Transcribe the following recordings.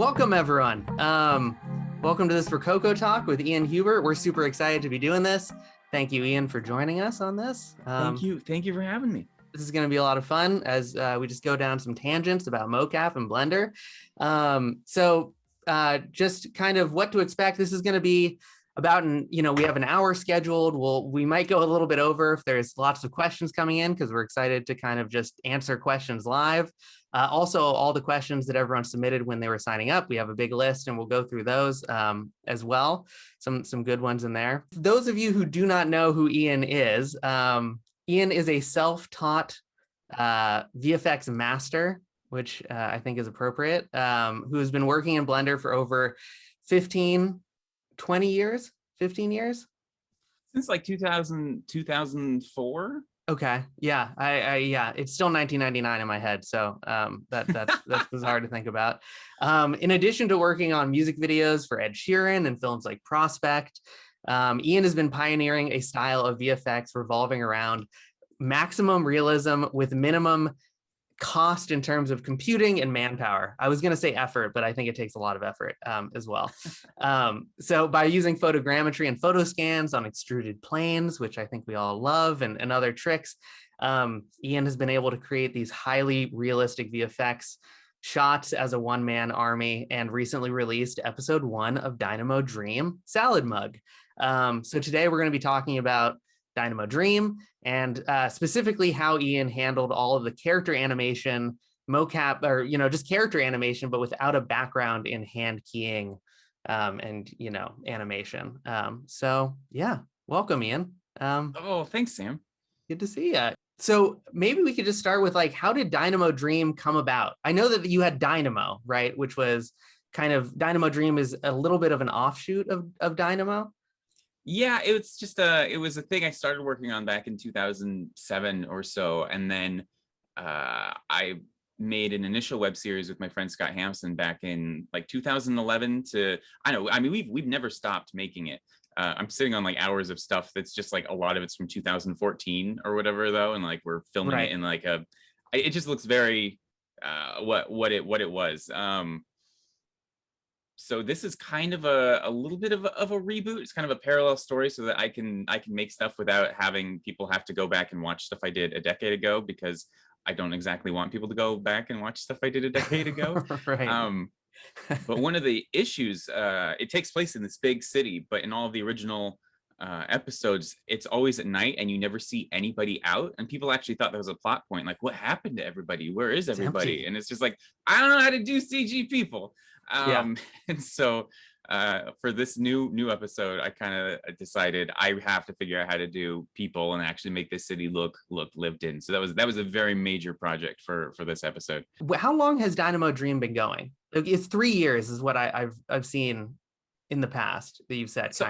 Welcome everyone. Welcome to this Rokoko talk with Ian Hubert. We're super excited to be doing this. Thank you, Ian, for joining us on this. Thank you for having me. This is going to be a lot of fun as we just go down some tangents about Mocap and Blender. Just kind of what to expect. This is going to be about we have an hour scheduled. We might go a little bit over if there's lots of questions coming in because we're excited to kind of just answer questions live. Also, all the questions that everyone submitted when they were signing up, we have a big list and we'll go through those as well. Some good ones in there. Those of you who do not know who Ian is a self-taught VFX master, which I think is appropriate, who has been working in Blender for over 15 years. Since like 2004. Okay. Yeah. Yeah. It's still 1999 in my head. So that's bizarre to think about. In addition to working on music videos for Ed Sheeran and films like Prospect, Ian has been pioneering a style of VFX revolving around maximum realism with minimum cost in terms of computing and manpower. I was going to say effort, but I think it takes a lot of effort as well. So by using photogrammetry and photo scans on extruded planes, which I think we all love, and other tricks, Ian has been able to create these highly realistic VFX shots as a one-man army and recently released episode 1 of Dynamo Dream Salad Mug. So today we're going to be talking about Dynamo Dream and specifically how Ian handled all of the character animation, mocap, or just character animation, but without a background in hand keying and animation. So yeah, welcome, Ian. Oh, thanks, Sam. Good to see you. So maybe we could just start with how did Dynamo Dream come about? I know that you had Dynamo, right? Which was kind of, Dynamo Dream is a little bit of an offshoot of Dynamo. Yeah, it was a thing I started working on back in 2007 or so, and then I made an initial web series with my friend Scott Hampson back in like 2011 we've never stopped making it. I'm sitting on like hours of stuff that's just like a lot of it's from 2014 or whatever though, and like we're filming it in like it just looks very what it was. So this is kind of a little bit of a reboot. It's kind of a parallel story so that I can make stuff without having people have to go back and watch stuff I did a decade ago, because I don't exactly want people to go back and watch stuff I did a decade ago. Right. But one of the issues, it takes place in this big city, but in all of the original episodes, it's always at night and you never see anybody out. And people actually thought that was a plot point. Like, what happened to everybody? Where is everybody? And it's just like, I don't know how to do CG people. And so for this new episode, I kind of decided I have to figure out how to do people and actually make this city look lived in. So that was a very major project for this episode. How long has Dynamo Dream been going? It's 3 years is what I've seen in the past that you've said. So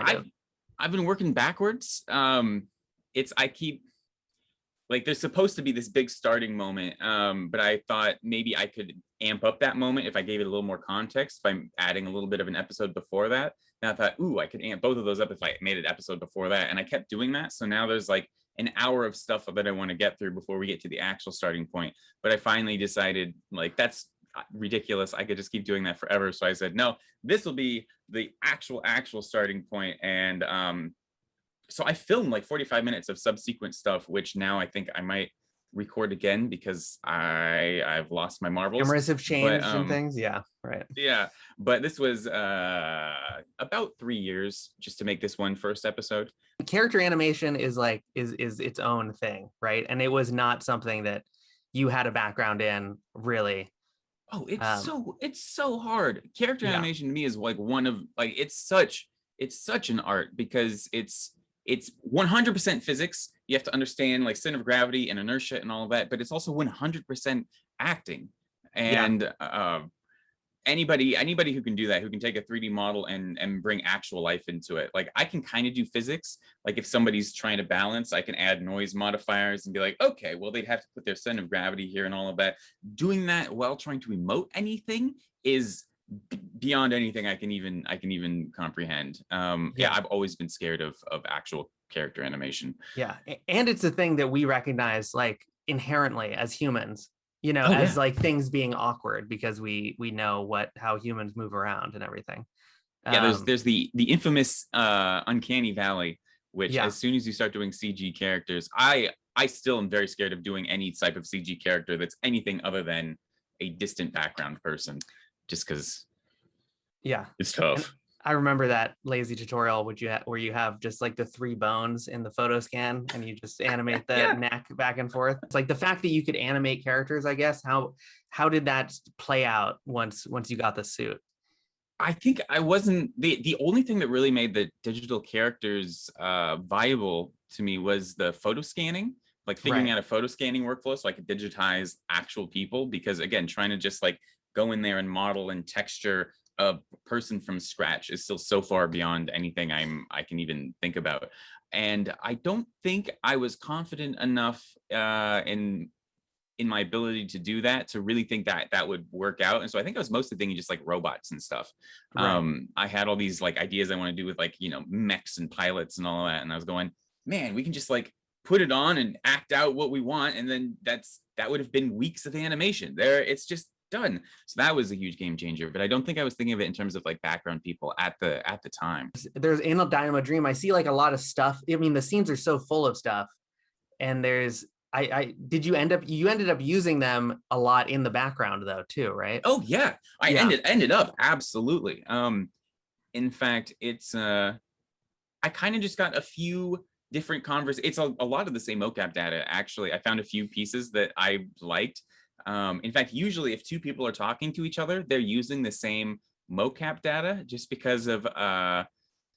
I've been working backwards. I keep like, there's supposed to be this big starting moment, but I thought maybe I could amp up that moment if I gave it a little more context by adding a little bit of an episode before that. And I thought, I could amp both of those up if I made an episode before that. And I kept doing that. So now there's like an hour of stuff that I want to get through before we get to the actual starting point. But I finally decided, like, that's ridiculous. I could just keep doing that forever. So I said, no, this will be the actual starting point. And so I filmed like 45 minutes of subsequent stuff, which now I think I might record again because I've lost my marbles. Cameras have changed and things. Yeah, right. Yeah, but this was about 3 years just to make this one first episode. Character animation is its own thing, right? And it was not something that you had a background in, really. Oh, it's so hard. Character animation to me is like one of like it's such an art because it's 100% physics. You have to understand like center of gravity and inertia and all of that, but it's also 100% acting. And anybody who can do that, who can take a 3D model and bring actual life into it. Like I can kind of do physics. Like if somebody's trying to balance, I can add noise modifiers and be like, okay, well, they'd have to put their center of gravity here and all of that. Doing that while trying to emote anything is beyond anything I can even comprehend. I've always been scared of actual character animation. Yeah, and it's a thing that we recognize like inherently as humans you know, Oh as yeah. like things being awkward because we know how humans move around and everything. Yeah, there's Um, the infamous uncanny valley, which yeah, as soon as you start doing CG characters, I still am very scared of doing any type of CG character that's anything other than a distant background person, just because yeah. it's And tough. I remember that lazy tutorial where you have just like the three bones in the photo scan and you just animate the Yeah. neck back and forth. It's like the fact that you could animate characters, I guess. How did that play out once you got the suit? I think I wasn't the only thing that really made the digital characters viable to me was the photo scanning, like figuring Right. out a photo scanning workflow so I could digitize actual people. Because again, trying to just like go in there and model and texture a person from scratch is still so far beyond anything I can even think about. And I don't think I was confident enough in my ability to do that to really think that that would work out. And so I think I was mostly thinking just like robots and stuff. Right. I had all these like ideas I want to do with like, you know, mechs and pilots and all that. And I was going, man, we can just like put it on and act out what we want. And then that would have been weeks of animation there. It's just done. So that was a huge game changer. But I don't think I was thinking of it in terms of like background people at the time. There's in a Dynamo Dream, I see like a lot of stuff. I mean, the scenes are so full of stuff, and there's I did you ended up using them a lot in the background though too, right? Oh yeah. I Yeah. ended up absolutely. In fact, it's I kind of just got a few different it's a lot of the same mocap data. Actually, I found a few pieces that I liked. In fact, usually if two people are talking to each other, they're using the same mocap data just because of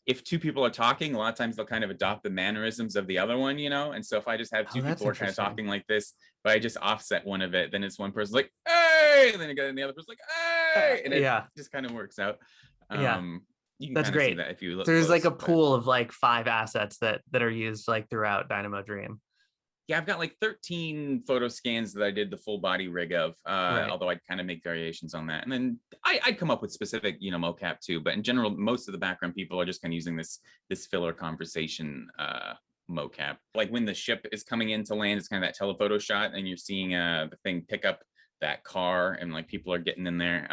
if two people are talking, a lot of times they'll kind of adopt the mannerisms of the other one, you know? And so if I just have Oh, two that's people are kind of interesting. talking like this, but I just offset one of it, then it's one person's like, hey, and then again, the other person's like, hey, and it Yeah. just kind of works out. Yeah. You can That's kind of see great. that if you So look there's like close, a but pool of like 5 assets that are used like throughout Dynamo Dream. yeah, I've got like 13 photo scans that I did the full body rig of, Right. although I'd kind of make variations on that. And then I'd come up with specific, you know, mocap too. But in general, most of the background people are just kind of using this filler conversation mocap. Like when the ship is coming in to land, it's kind of that telephoto shot, and you're seeing the thing pick up that car, and like people are getting in there.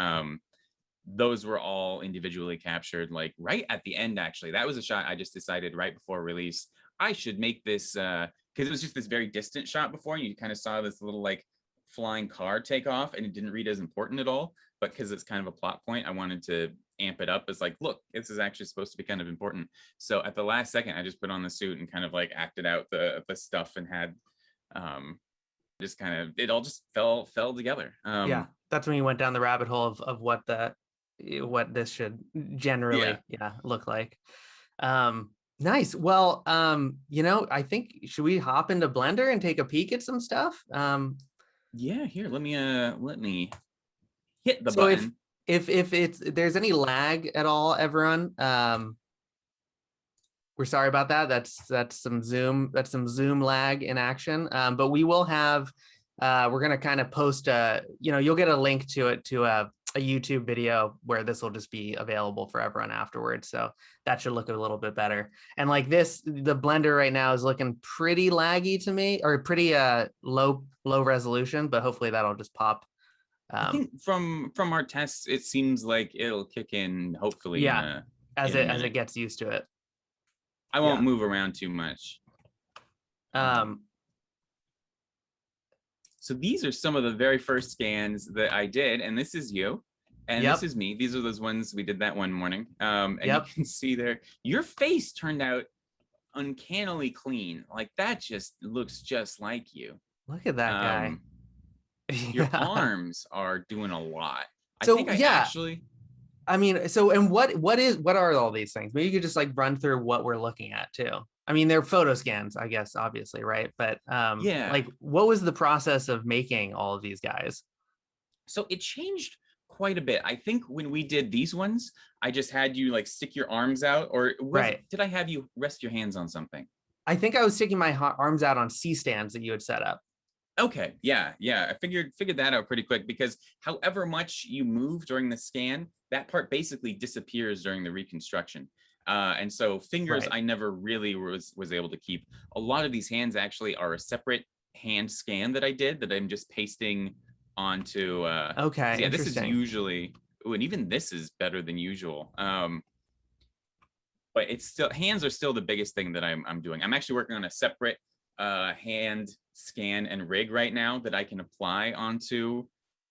Those were all individually captured, like right at the end. Actually, that was a shot I just decided right before release I should make this because it was just this very distant shot before, and you kind of saw this little like flying car take off, and it didn't read as important at all. But because it's kind of a plot point, I wanted to amp it up as like, look, this is actually supposed to be kind of important. So at the last second, I just put on the suit and kind of like acted out the stuff and had just kind of it all just fell together. Yeah. That's when you went down the rabbit hole of what this should Yeah. generally, yeah, look like. Nice. Well, you know, I think should we hop into Blender and take a peek at some stuff? Yeah, here, let me hit the So if button. if it's there's any lag at all, everyone, we're sorry about that. That's some Zoom lag in action. But we will have we're gonna kind of post you know, you'll get a link to it to a YouTube video where this will just be available for everyone afterwards. So that should look a little bit better. And like this, the Blender right now is looking pretty laggy to me, or pretty low resolution, but hopefully that'll just pop. I think from our tests, it seems like it'll kick in hopefully Yeah, in a as it minute. gets used to it. I won't Yeah. move around too much. Um, So these are some of the very first scans that I did, and this is you, and this yep. is me. These are those ones we did that one morning. And you Yep. can see there, your face turned out uncannily clean. Like that just looks just like you. Look at that guy. Um, your Yeah. arms are doing a lot. I think So I yeah, actually I mean, so and what are all these things? Maybe you could just like run through what we're looking at too. I mean, they're photo scans, I guess, obviously, right? But yeah. like, what was the process of making all of these guys? So it changed quite a bit. I think when we did these ones, I just had you like stick your arms out, or Right. did I have you rest your hands on something? I think I was sticking my arms out on C stands that you had set up. Okay, yeah. I figured that out pretty quick because however much you move during the scan, that part basically disappears during the reconstruction. And so fingers, Right. I never really was able to keep. A lot of these hands actually are a separate hand scan that I did that I'm just pasting onto, Okay, 'cause, yeah, this is interesting. usually, ooh, and even this is better than usual. But it's still, hands are still the biggest thing that I'm doing. I'm actually working on a separate hand scan and rig right now that I can apply onto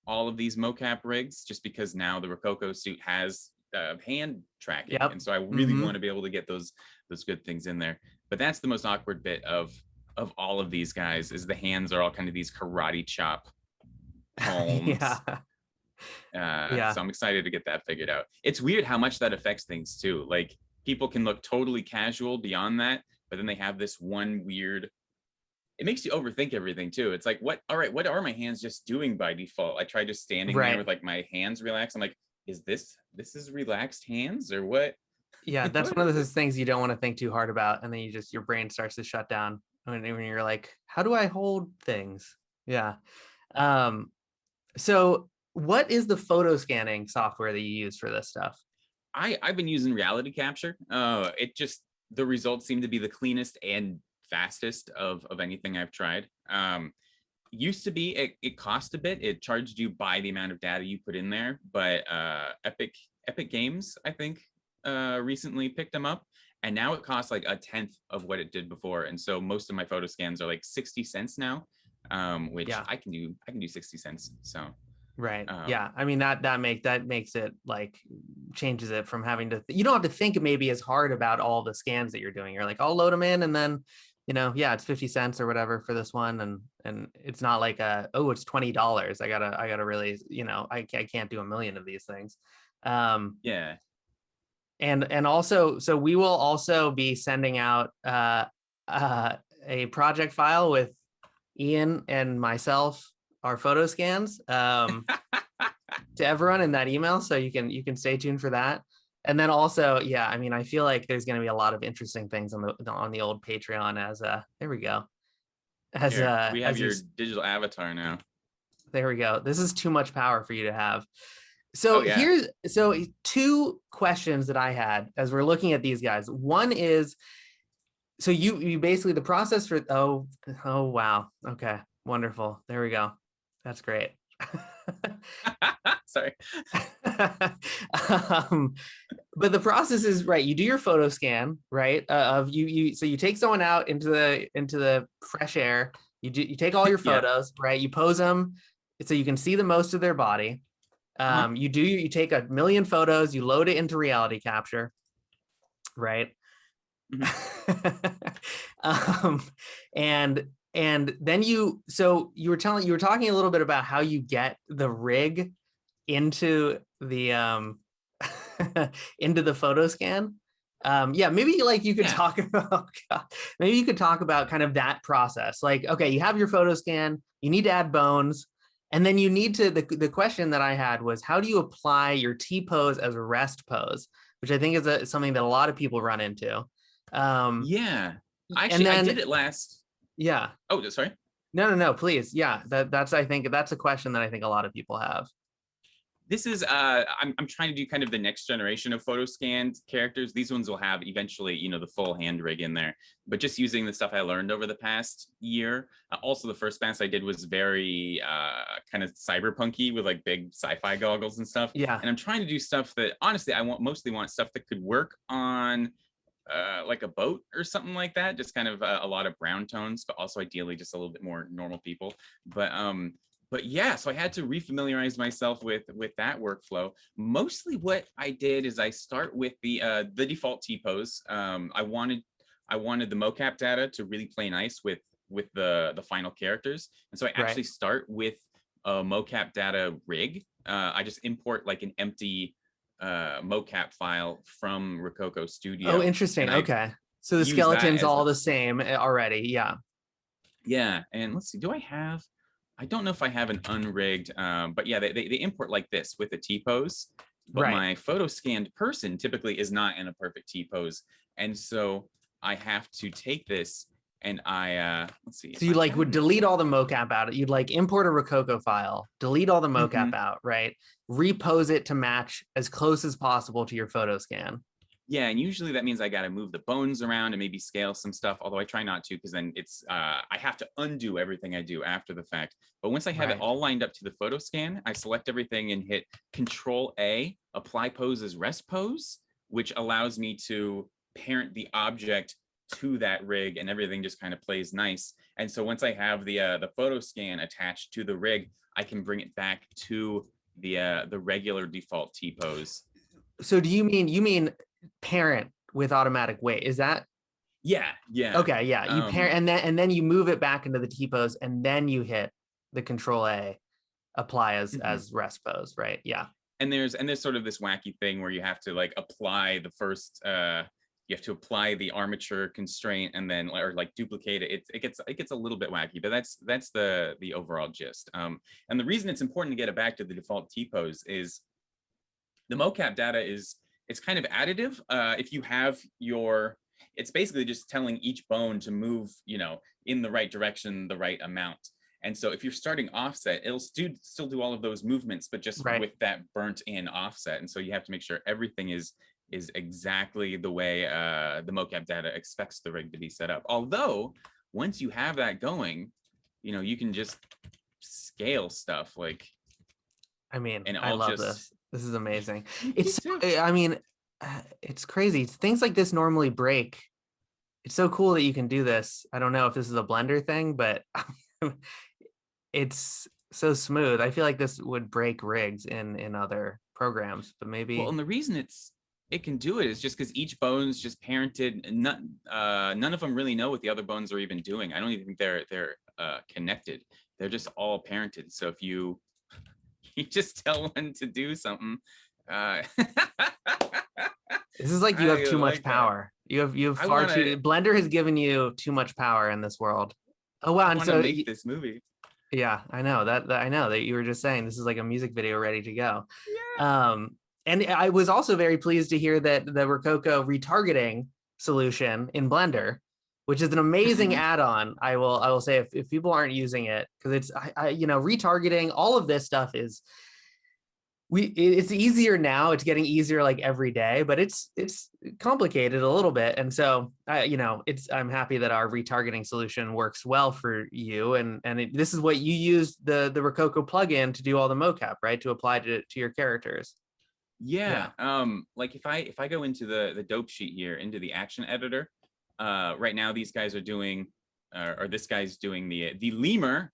all of these mocap rigs, just because now the Rokoko suit has hand tracking, Yep. and so I really Hmm. want to be able to get those good things in there. But that's the most awkward bit of all of these guys, is the hands are all kind of these karate chop palms. Yeah. So Yeah. I'm excited to get that figured out. It's weird how much that affects things too. Like, people can look totally casual beyond that, but then they have this one weird, it makes you overthink everything too. It's like, what, all right, what are my hands just doing by default? I try just standing there Right. with like my hands relaxed. I'm like, is this is relaxed hands or what? Yeah, that's What one of is it? those things you don't want to think too hard about, and then your brain starts to shut down when you're like, how do I hold things? Yeah. Um, so what is the photo scanning software that you use for this stuff? I've been using reality capture. It just, the results seem to be the cleanest and fastest of anything I've tried. Used to be, it cost a bit. It charged you by the amount of data you put in there, but Epic Games, I think, recently picked them up, and now it costs like a tenth of what it did before. And so most of my photo scans are like 60 cents now, which Yeah. I can do 60 cents. So Right. um, Yeah. I mean that makes it like changes it from having to you don't have to think maybe as hard about all the scans that you're doing. You're like, I'll load them in and then, yeah, it's 50 cents or whatever for this one. And it's not like it's $20. I gotta really, I can't do a million of these things. Um yeah. and also so we will also be sending out uh a project file with Ian and myself, our photo scans. To everyone in that email, so you can stay tuned for that. And then also, yeah, I mean, I feel like there's going to be a lot of interesting things on the old Patreon as there we go, Here, we have as you your digital avatar now. there we go. This is too much power for you to have. Oh So yeah. two questions that I had as we're looking at these guys. One is, so you basically the process for oh wow, okay, wonderful, there we go, that's great. Sorry. um, but the process is right. You do your photo scan, right? Of so you take someone out into the fresh air. You take all your Yeah. photos, right? You pose them so you can see the most of their body. Uh-huh. You take a million photos, you load it into reality capture, right? Mhm. um, and then you were talking a little bit about how you get the rig into the into the photo scan. Yeah, maybe like you could Yeah. talk about maybe you could talk about kind of that process. Like, okay, you have your photo scan, you need to add bones, and then you need to the question that I had was, how do you apply your T pose as a rest pose, which I think is something that a lot of people run into. Um, Yeah. and Actually, I did then it last. yeah, Oh, sorry. no, please, yeah, that's I think that's a question that I think a lot of people have. This is I'm trying to do kind of the next generation of photo scanned characters. These ones will have eventually, the full hand rig in there, but just using the stuff I learned over the past year. Also, the first pass I did was very kind of cyberpunky with like big sci-fi goggles and stuff. Yeah, And I'm trying to do stuff that honestly I mostly want stuff that could work on like a boat or something like that. Just kind of a lot of brown tones, but also ideally just a little bit more normal people. But yeah, so I had to refamiliarize myself with that workflow. Mostly what I did is I start with the default T pose. I wanted the mocap data to really play nice with the final characters, and so I right. actually start with a mocap data rig. I just import like an empty mocap file from Rokoko Oh, Studio, interesting. and I Okay. So the use that skeleton's as all the, the same already. Yeah. yeah. And let's see, I don't know if I have an unrigged, but yeah, they import like this with a T pose, but Right. my photo scanned person typically is not in a perfect T pose, and so I have to take this and let's see So if you I like have would an. delete all the mocap out. You'd like import a Rokoko file, delete all the mocap Mhm. out, right? Repose it to match as close as possible to your photo scan. Yeah, and usually that means I got to move the bones around and maybe scale some stuff, although I try not to because then it's I have to undo everything I do after the fact. But once I have it Right. all lined up to the photo scan, I select everything and hit Control A, apply pose as rest pose, which allows me to parent the object to that rig, and everything just kind of plays nice. And so once I have the photo scan attached to the rig, I can bring it back to the regular default T pose. So do you mean parent with automatic weight? Is that Yeah, yeah. okay? Yeah, you parent and then you move it back into the T pose, and then you hit the Control A, apply Mhm. as rest pose, right? Yeah. And there's sort of this wacky thing where you have to like apply the first you have to apply the armature constraint and then or like duplicate it. It gets a little bit wacky, but that's the overall gist. And the reason it's important to get it back to the default T pose is the mocap data is it's kind of additive. If you have your it's basically just telling each bone to move, in the right direction, the right amount. And so if you're starting offset, it'll still do all of those movements, but just Right. with that burnt in offset. And so you have to make sure everything is exactly the way the mocap data expects the rig to be set up. Although once you have that going, you can just scale stuff like, I mean, and I I'll love just this. This is amazing. me It's, too. I mean, it's crazy. Things like this normally break. It's so cool that you can do this. I don't know if this is a Blender thing, but it's so smooth. I feel like this would break rigs in other programs, but Well, maybe and the reason it can do it is just because each bone's just parented. None of them really know what the other bones are even doing. I don't even think they're connected. They're just all parented. So if you you just tell one to do something, uh, this is like you I have too much like that. power. You have I far wanna too. Blender has given you too much power in this world. Oh wow! I And wanna so make this movie. yeah, I know that I know that you were just saying this is like a music video ready to go. Yeah. Um, and I was also very pleased to hear that the Rokoko retargeting solution in Blender, which is an amazing Mhm. add-on. I will say if people aren't using it, because it's retargeting, all of this stuff is it's easier now. It's getting easier like every day, but it's complicated a little bit. And so I'm happy that our retargeting solution works well for you. And this is what you use the Rokoko plugin to do all the mocap, right? To apply to your characters. Yeah. Yeah. Like if I go into the dope sheet here into the action editor, right now these guys are doing, or this guy's doing the lemur.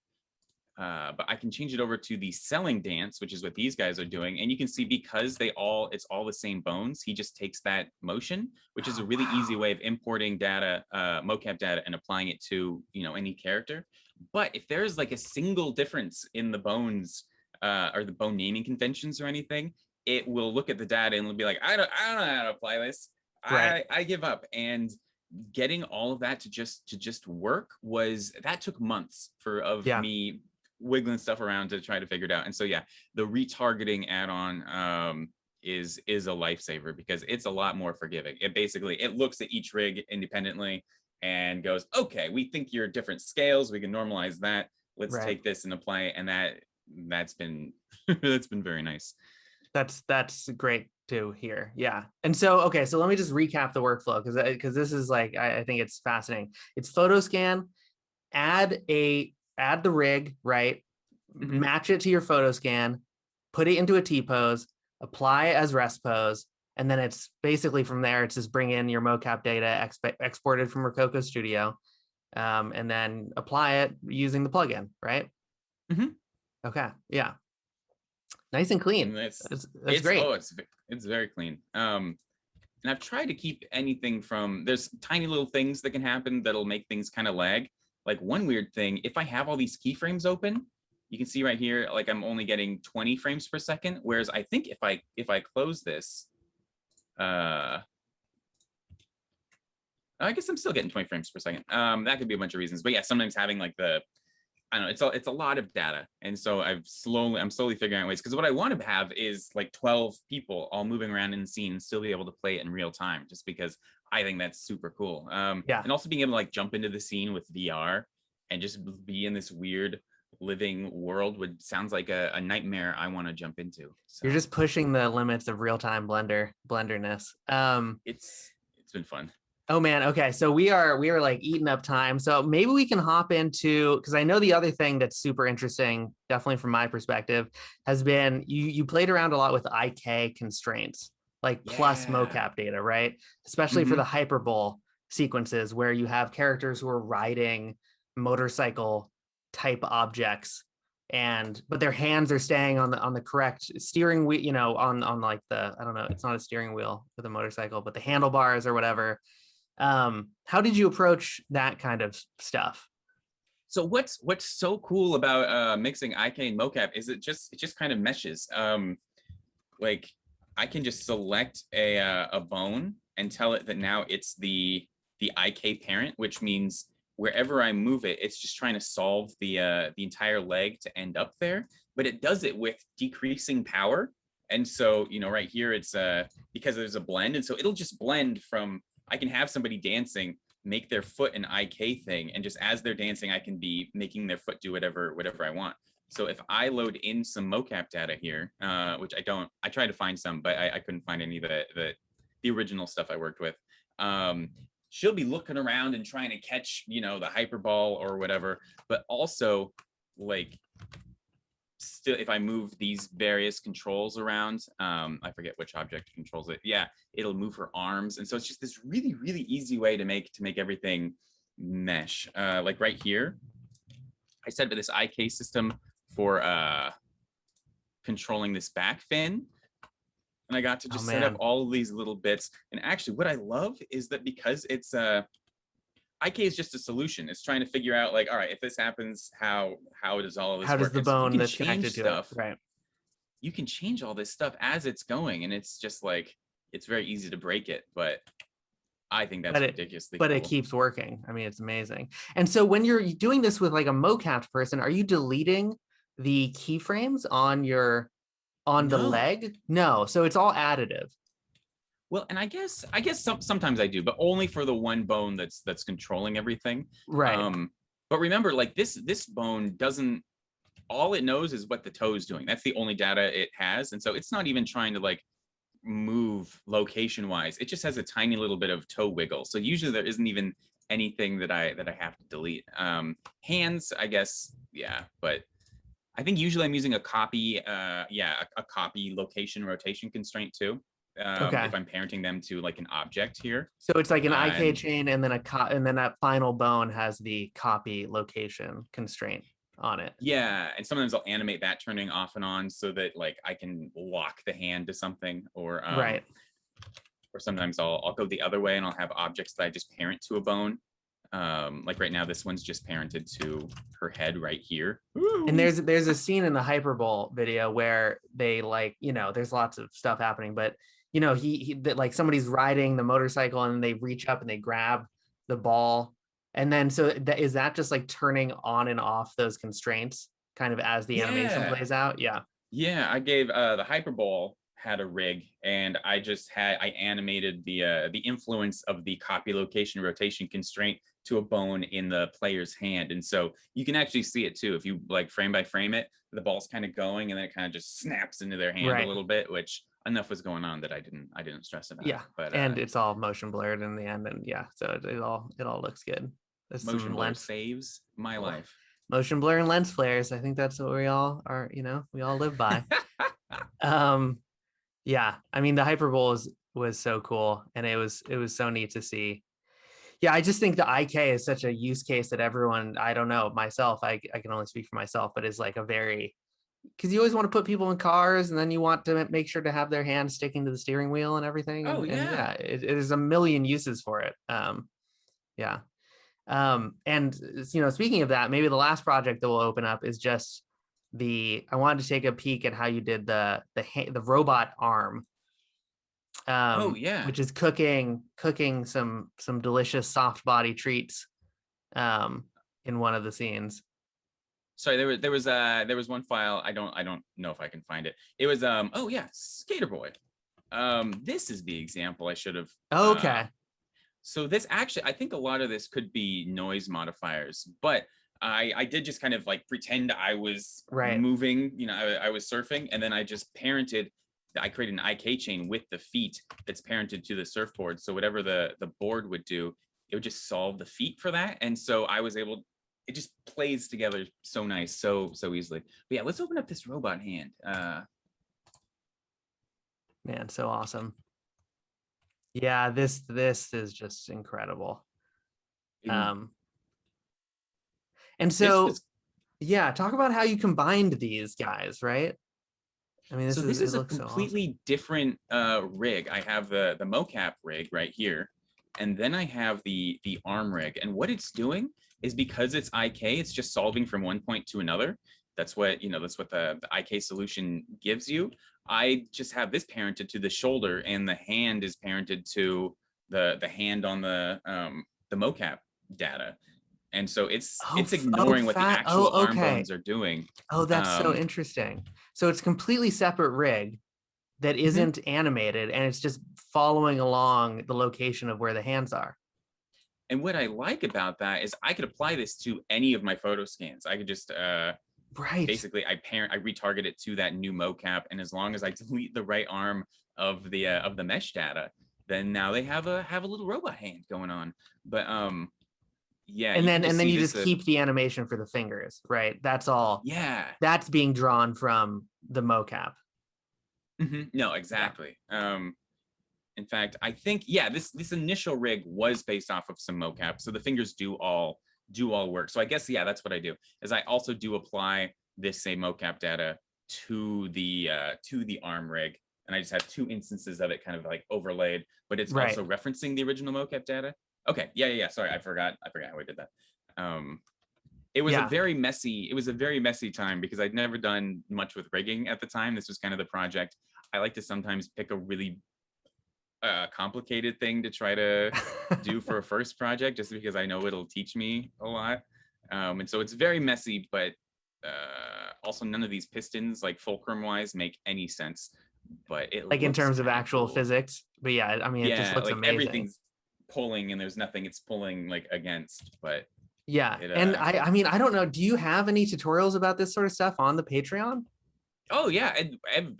But I can change it over to the selling dance, which is what these guys are doing. And you can see because it's all the same bones, he just takes that motion, which is a Oh, really wow. easy way of importing data, mocap data, and applying it to, any character. But if there's like a single difference in the bones, or the bone naming conventions or anything, it will look at the data and it'll be like, I don't know how to apply this. Right. I give up. And getting all of that to just work that took months of Yeah. me wiggling stuff around to try to figure it out. And so yeah, the retargeting add-on is a lifesaver because it's a lot more forgiving. It looks at each rig independently and goes, okay, we think you're different scales, we can normalize that, let's Right. take this and apply it. And that's been that's been very nice. That's great to hear. Yeah. And so okay, so let me just recap the workflow because this is like I think it's fascinating. It's photo scan, add the rig, right? Mhm. Match it to your photo scan, put it into a T pose, apply it as rest pose, and then it's basically from there. It's just bring in your mocap data exported from Rokoko Studio, and then apply it using the plugin, right? Mhm. Okay, yeah, nice and clean. And That's great. it's very clean. And I've tried to keep anything from there's tiny little things that can happen that'll make things kind of lag. Like one weird thing, if I have all these keyframes open, you can see right here, like I'm only getting 20 frames per second. Whereas I think if I close this, uh, I guess I'm still getting 20 frames per second. That could be a bunch of reasons, but yeah, sometimes having like I don't know, it's a lot of data. And so I'm slowly figuring out ways because what I want to have is like 12 people all moving around in the scene and still be able to play it in real time, just because I think that's super cool. Yeah, And also being able to like jump into the scene with VR and just be in this weird living world would sounds like a nightmare I want to jump into. So You're just pushing the limits of real-time blenderness. it's been fun. Oh man, okay. So we are like eating up time. So maybe we can hop into, because I know the other thing that's super interesting, definitely from my perspective, has been you played around a lot with IK constraints, like plus Yeah. mocap data, right? Especially for Hmm. the hyperbole sequences where you have characters who are riding motorcycle type objects, and but their hands are staying on the correct steering wheel, on like the, I don't know, it's not a steering wheel with a motorcycle, but the handlebars or whatever. How did you approach that kind of stuff? So what's so cool about mixing IK and mocap is it just kind of meshes. Like I can just select a bone and tell it that now it's the IK parent, which means wherever I move it, it's just trying to solve the entire leg to end up there. But it does it with decreasing power. And so, right here it's because there's a blend, and so it'll just blend from, I can have somebody dancing, make their foot an IK thing, and just as they're dancing, I can be making their foot do whatever I want. So if I load in some mocap data here, which I tried to find some, but I couldn't find any of the original stuff I worked with. She'll be looking around and trying to catch, the hyperball or whatever, but also like still, if I move these various controls around, I forget which object controls it. Yeah, it'll move her arms. And so it's just this really, really easy way to make everything mesh. Like right here, I set up this IK system for controlling this back fin. And I got to just set up all of these little bits. And actually what I love is that because it's IK is just a solution. It's trying to figure out like, all right, if this happens, how does all of this How does work? the And so you bone can that's change connected to stuff. it, right? You can change all this stuff as it's going, and it's just like, it's very easy to break it, but I think that's ridiculously But cool. it keeps working. I mean, it's amazing. And so when you're doing this with like a mocap person, are you deleting the keyframes on the No. leg? No. So it's all additive. Well, and I guess sometimes I do, but only for the one bone that's controlling everything. Right. But remember, like this bone doesn't, all it knows is what the toe is doing. That's the only data it has. And so it's not even trying to like move location wise. It just has a tiny little bit of toe wiggle. So usually there isn't even anything that I have to delete. Hands, I guess, yeah, but I think usually I'm using a copy, a copy location rotation constraint too. Okay. If I'm parenting them to like an object here. So it's like an IK chain, and then and then that final bone has the copy location constraint on it. Yeah, and sometimes I'll animate that turning off and on so that like I can lock the hand to something, or Right. Or sometimes I'll go the other way and I'll have objects that I just parent to a bone. Like right now, this one's just parented to her head right here. And there's a scene in the hyperbole video where they like, there's lots of stuff happening, but he that like somebody's riding the motorcycle and they reach up and they grab the ball. And then so is that just like turning on and off those constraints kind of as the animation plays out? Yeah. Yeah, I gave the hyperbole had a rig, and I animated the influence of the copy location rotation constraint to a bone in the player's hand. And so you can actually see it too. If you like frame by frame it, the ball's kind of going and then it kind of just snaps into their hand a little bit, which enough was going on that I didn't stress about. Yeah, but and it's all motion blurred in the end, and yeah, so it all looks good. There's motion blur saves my life. Motion blur and lens flares. I think that's what we all are. We all live by. Yeah, I mean the hyperbole was so cool, and it was so neat to see. Yeah, I just think the IK is such a use case that everyone, I don't know, myself, I can only speak for myself, but is like a very, because you always want to put people in cars and then you want to make sure to have their hands sticking to the steering wheel and everything. And yeah, it is a million uses for it. Yeah. And speaking of that, maybe the last project that we'll open up is just I wanted to take a peek at how you did the robot arm. Which is cooking some delicious soft body treats in one of the scenes. Sorry, there was one file. I don't know if I can find it. It was Skater Boy. This is the example I should have. Okay. So this actually, I think a lot of this could be noise modifiers, but I did just kind of like pretend I was Right. moving, I was surfing, and then I just parented. I created an IK chain with the feet that's parented to the surfboard. So whatever the board would do, it would just solve the feet for that. And so I was able. It just plays together so nice, so easily. But yeah, let's open up this robot hand. Man, so awesome. Yeah, this is just incredible. And This so was yeah, talk about how you combined these guys, right? I mean, So this it is a looks so awesome. completely different rig. I have the Mocap rig right here, and then I have the arm rig. And what it's doing is, because it's IK, it's just solving from one point to another. That's what that's what the IK solution gives you. I just have this parented to the shoulder, and the hand is parented to the hand on the Mocap data. And so it's ignoring what the fat. actual Oh, arm okay. bones are doing. Oh, that's so Um, interesting. So it's completely separate rig that mhm. isn't animated, and it's just following along the location of where the hands are. And what I like about that is I could apply this to any of my photo scans. I could just Right. basically I retarget it to that new mocap, and as long as I delete the right arm of the mesh data, then now they have a little robot hand going on. But yeah, And you can then just see you this. just keep the animation for the fingers, right? That's all. Yeah. That's being drawn from the mocap. No, Yeah. exactly. In fact, I think this initial rig was based off of some mocap, so the fingers do all work. So I guess that's what I do. Is I also do apply this same mocap data to the arm rig, and I just have two instances of it kind of like overlaid, but it's Right. also referencing the original mocap data. Okay, yeah. Sorry, I forgot how I did that. It was a Yeah. very messy time because I'd never done much with rigging at the time. This was kind of the project. I like to sometimes pick a really complicated thing to try to do for a first project, just because I know it'll teach me a lot. And so it's very messy, but also none of these pistons, like fulcrum wise, make any sense. But it Like in looks terms of kind of actual cool. physics. But yeah, I mean, it just Yeah, looks like amazing. everything's pulling and there's nothing it's pulling like against. But Yeah. it And I mean, I don't know. Do you have any tutorials about this sort of stuff on the Patreon? Oh yeah,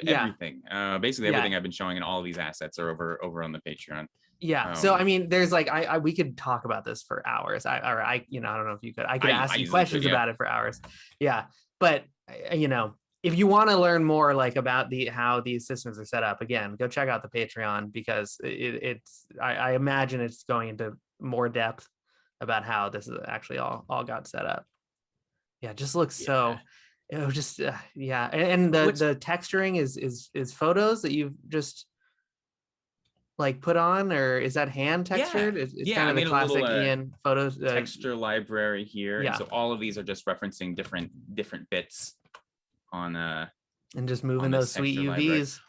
Yeah. everything. Basically Yeah. everything I've been showing in all of these assets are over on the Patreon. Yeah. So I Um, mean, there's like I we could talk about this for hours. I don't know if you could. I could I ask you easily could, questions yeah. about it for hours. Yeah. But if you want to learn more like about the how these systems are set up, again, go check out the Patreon, because it's I imagine it's going into more depth about how this is actually all got set up. Yeah, it just looks Yeah. so. It was just yeah, and What's the texturing is photos that you've just like put on, or is that hand Yeah, textured? It's yeah. kind I of the made a little classic Ian photos. texture library here, and Yeah, so all of these are just referencing different bits on and just moving this those sweet texture library. UVs.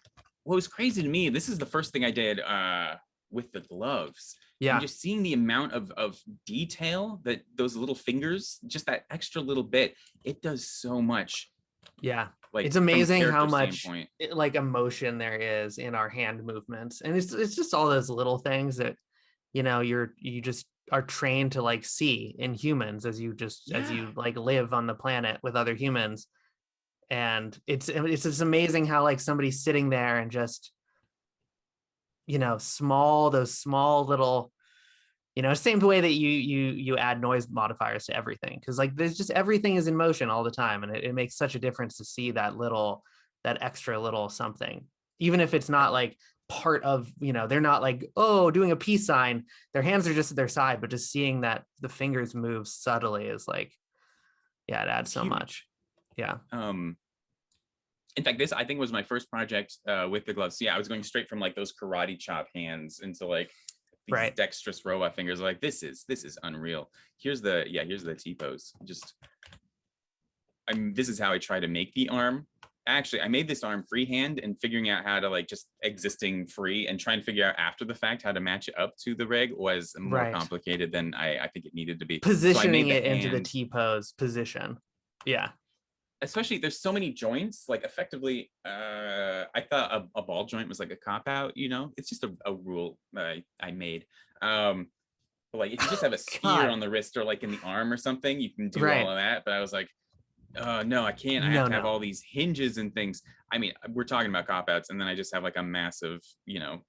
What was crazy to me, this is the first thing I did with the gloves, and Yeah, just seeing the amount of detail that those little fingers, just that extra little bit, it does so much. yeah. Like It's from a amazing how character much standpoint. like emotion there is in our hand movements, and it's just all those little things that you just are trained to like see in humans as Yeah. you like live on the planet with other humans. And it's just amazing how like somebody's sitting there and just those small little, same way that you add noise modifiers to everything, because like there's just everything is in motion all the time, and it makes such a difference to see that extra little something, even if it's not like part of, they're not like, oh, doing a peace sign, their hands are just at their side, but just seeing that the fingers move subtly is like, yeah, it adds It's so huge. much. Yeah. In fact, this I think was my first project with the gloves. So yeah, I was going straight from like those karate chop hands into like these Right. dexterous robot fingers. Like this is unreal. Here's the T pose. This is how I try to make the arm. Actually, I made this arm freehand, and figuring out how to like just existing free and trying to figure out after the fact how to match it up to the rig was more Right. complicated than I think it needed to be. So I made Positioning the it into the hand. T pose position. Yeah. Especially there's so many joints, like effectively I thought a ball joint was like a cop out, it's just a rule I made. But like if you just have a spear God. on the wrist or like in the arm or something, you can do all Right. of that. But I was like, no, I can't. I have No, to have no. all these hinges and things. I mean, we're talking about cop outs, and then I just have like a massive,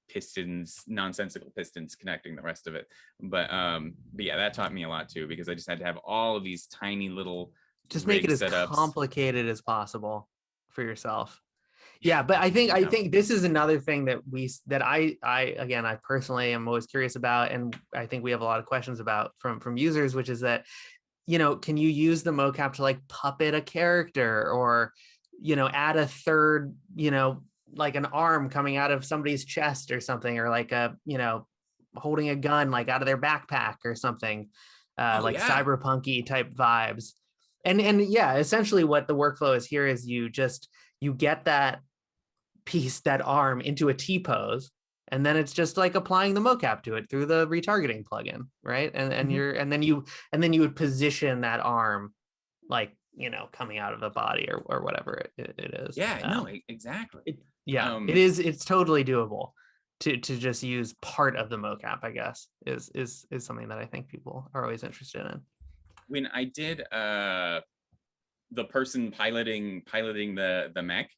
pistons, nonsensical pistons connecting the rest of it. But yeah, that taught me a lot too, because I just had to have all of these tiny little Just make rig it as setups. complicated as possible for yourself. Yeah, but I think this is another thing that I again, I personally am always curious about, and I think we have a lot of questions about from users, which is that, can you use the mocap to like puppet a character, or add a third, like an arm coming out of somebody's chest or something, or like a, holding a gun like out of their backpack or something, Oh like yeah. cyberpunky type vibes. And yeah, essentially what the workflow is here is you get that piece, that arm, into a T pose, and then it's just like applying the mocap to it through the retargeting plugin, right? And Mhm. you're and then you would position that arm like, coming out of the body, or whatever it is. Yeah, no, exactly. Yeah, Um, it's totally doable to just use part of the mocap, I guess, is something that I think people are always interested in. when I did the person piloting the mech,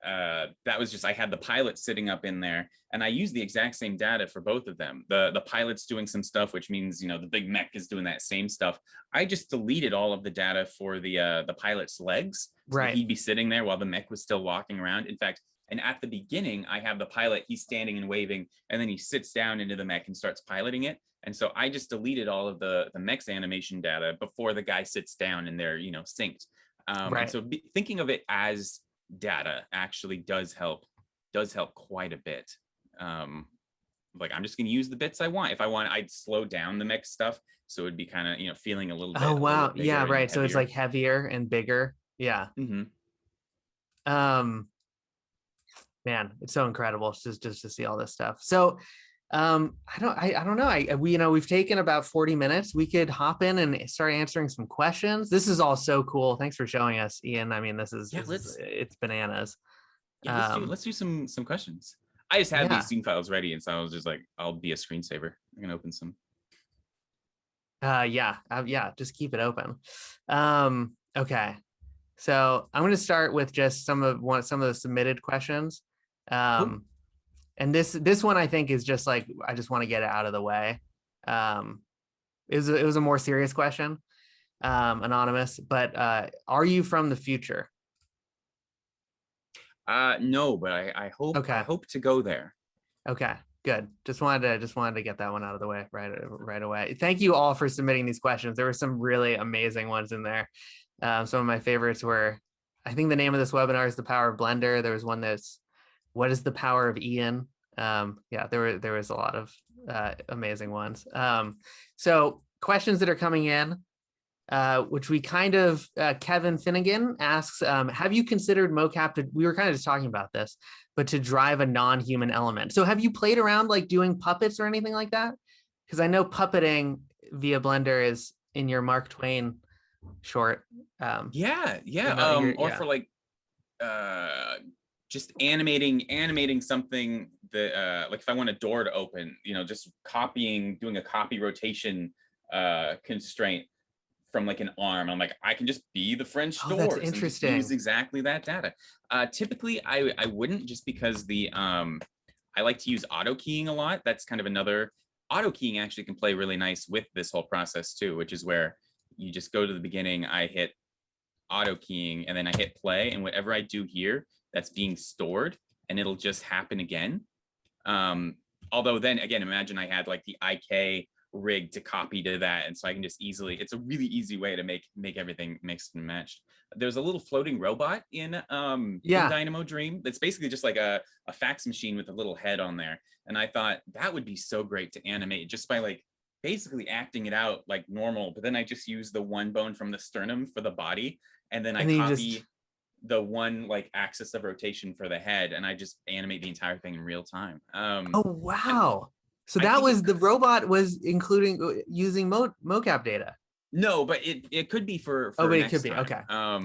that was just, I had the pilot sitting up in there, and I used the exact same data for both of them. The pilot's doing some stuff, which means the big mech is doing that same stuff. I just deleted all of the data for the pilot's legs, so that Right. he'd be sitting there while the mech was still walking around. In fact, and at the beginning, I have the pilot, he's standing and waving, and then he sits down into the mech and starts piloting it. And so I just deleted all of the mech's animation data before the guy sits down and they're synced. And Right. so thinking of it as data actually does help quite a bit. Like I'm just going to use the bits I want. If I want, I'd slow down the mech stuff, so it'd be kind of feeling Oh a little wow. bit Yeah, bigger and right. So it's heavier. like heavier and bigger. Yeah. Mm-hmm. um Man, it's so incredible just to see all this stuff. So I don't know. We've taken about 40 minutes. We could hop in and start answering some questions. This is all so cool. Thanks for showing us, Ian. I mean, Yeah, it's bananas. let's do some questions. I just had Yeah. these scene files ready, and so I was just like, I'll be a screensaver. I'm gonna open some. Yeah, just keep it open. Okay. So I'm going to start with just some of the submitted questions. Cool. And this one I think is just like, I just want to get it out of the way. Um, it was a more serious question, anonymous, but are you from the future? No, but I Okay. hope to go there. Okay, good. Just wanted to get that one out of the way right away. Thank you all for submitting these questions. There were some really amazing ones in there. Some of my favorites were, I think the name of this webinar is The Power of Blender. There was one that's, what is the power of Ian? Yeah, there was a lot of amazing ones. So questions that are coming in, which we kind of, Kevin Finnegan asks, have you considered mocap to, we were kind of just talking about this, but to drive a non-human element. So have you played around like doing puppets or anything like that? Because I know puppeting via Blender is in your Mark Twain short. Yeah. Or Yeah. for like just animating something that like if I want a door to open, just doing a copy rotation constraint from like an arm. I'm like, I can just be the French Oh, that's doors and just use interesting. exactly that data. Typically I wouldn't, just because I like to use auto keying a lot. That's kind of another, auto keying actually can play really nice with this whole process too, which is where you just go to the beginning, I hit auto keying, and then I hit play, and whatever I do here, that's being stored, and it'll just happen again. Although then again, imagine I had like the IK rig to copy to that, and so I can just easily, it's a really easy way to make everything mixed and matched. There's a little floating robot in Dynamo Dream that's basically just like a fax machine with a little head on there, and I thought that would be so great to animate just by like basically acting it out like normal, but then I just use the one bone from the sternum for the body, and then I copy the one like axis of rotation for the head, and I just animate the entire thing in real time. Oh wow! So that was the robot was including using mocap data. No, but it could be for but it next could be time. okay.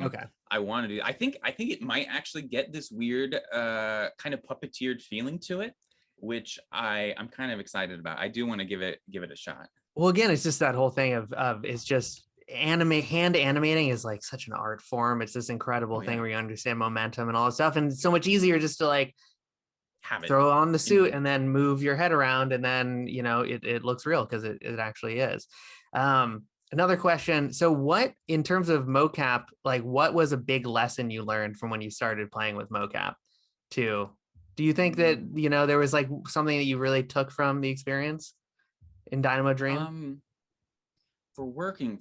Okay. I want to do. I think it might actually get this weird kind of puppeteered feeling to it, which I'm kind of excited about. I do want to give it a shot. Well, again, it's just that whole thing of it's just hand animating is like such an art form. It's this incredible Oh thing yeah, where you understand momentum and all this stuff. And it's so much easier just to like have it throw on the in suit your and then move your head around, and then it looks real because it actually is. Another question. So what, in terms of mocap, like what was a big lesson you learned from when you started playing with mocap too? Do you think that, there was like something that you really took from the experience in Dynamo Dream? um for working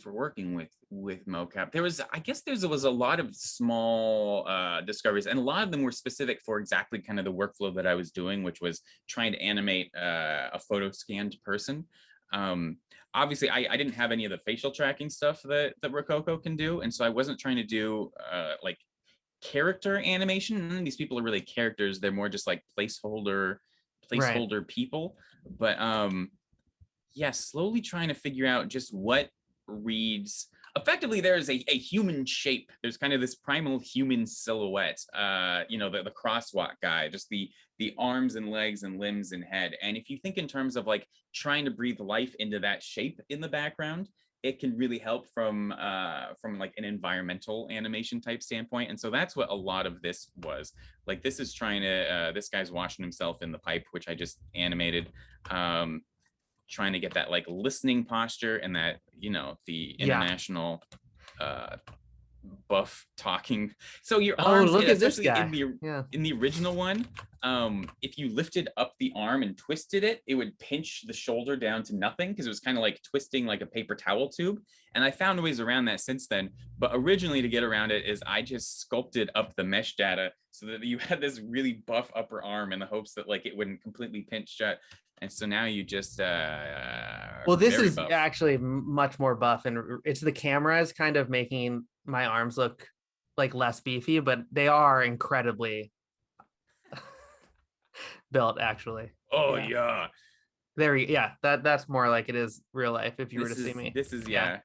with mocap, there was, I guess there was a lot of small discoveries, and a lot of them were specific for exactly kind of the workflow that I was doing, which was trying to animate a photo scanned person. um Obviously I didn't have any of the facial tracking stuff that Rokoko can do, and so I wasn't trying to do like character animation. None of these people are really characters, they're more just like Right. placeholder people. But yeah, slowly trying to figure out just what reads effectively. There's a human shape, there's kind of this primal human silhouette, the crosswalk guy, just the arms and legs and limbs and head. And if you think in terms of like trying to breathe life into that shape in the background, it can really help from like an environmental animation type standpoint. And so that's what a lot of this was like. This is trying to this guy's washing himself in the pipe, which I just animated. Trying to get that like listening posture, and that the Yeah. international uh buff talking. So your Oh, arms, look at this especially guy. Yeah. in the original one, if you lifted up the arm and twisted it, it would pinch the shoulder down to nothing, because it was kind of like twisting like a paper towel tube. And I found ways around that since then, but originally, to get around it, is I just sculpted up the mesh data so that you had this really buff upper arm, in the hopes that like it wouldn't completely pinch shut. And so now you just Well, this very is buff. actually much more buff, and it's the cameras kind of making my arms look like less beefy, but they are incredibly built, actually. Oh Yeah. yeah. Yeah, that's more like it is real life if you were to see me. This is Yeah.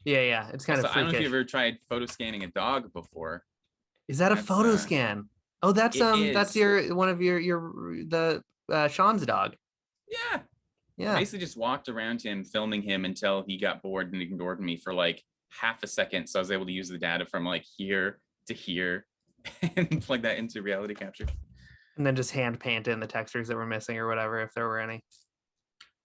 yeah. Yeah. It's kind Also, of I don't know if you freakish. ever tried photo scanning a dog before. Is that a That's photo scan? Oh, it that's is. your one of your the Sean's dog. Yeah. I Yeah. basically just walked around him filming him until he got bored and ignored me for like half a second. So I was able to use the data from like here to here and plug that into reality capture. And then just hand paint in the textures that were missing or whatever, if there were any.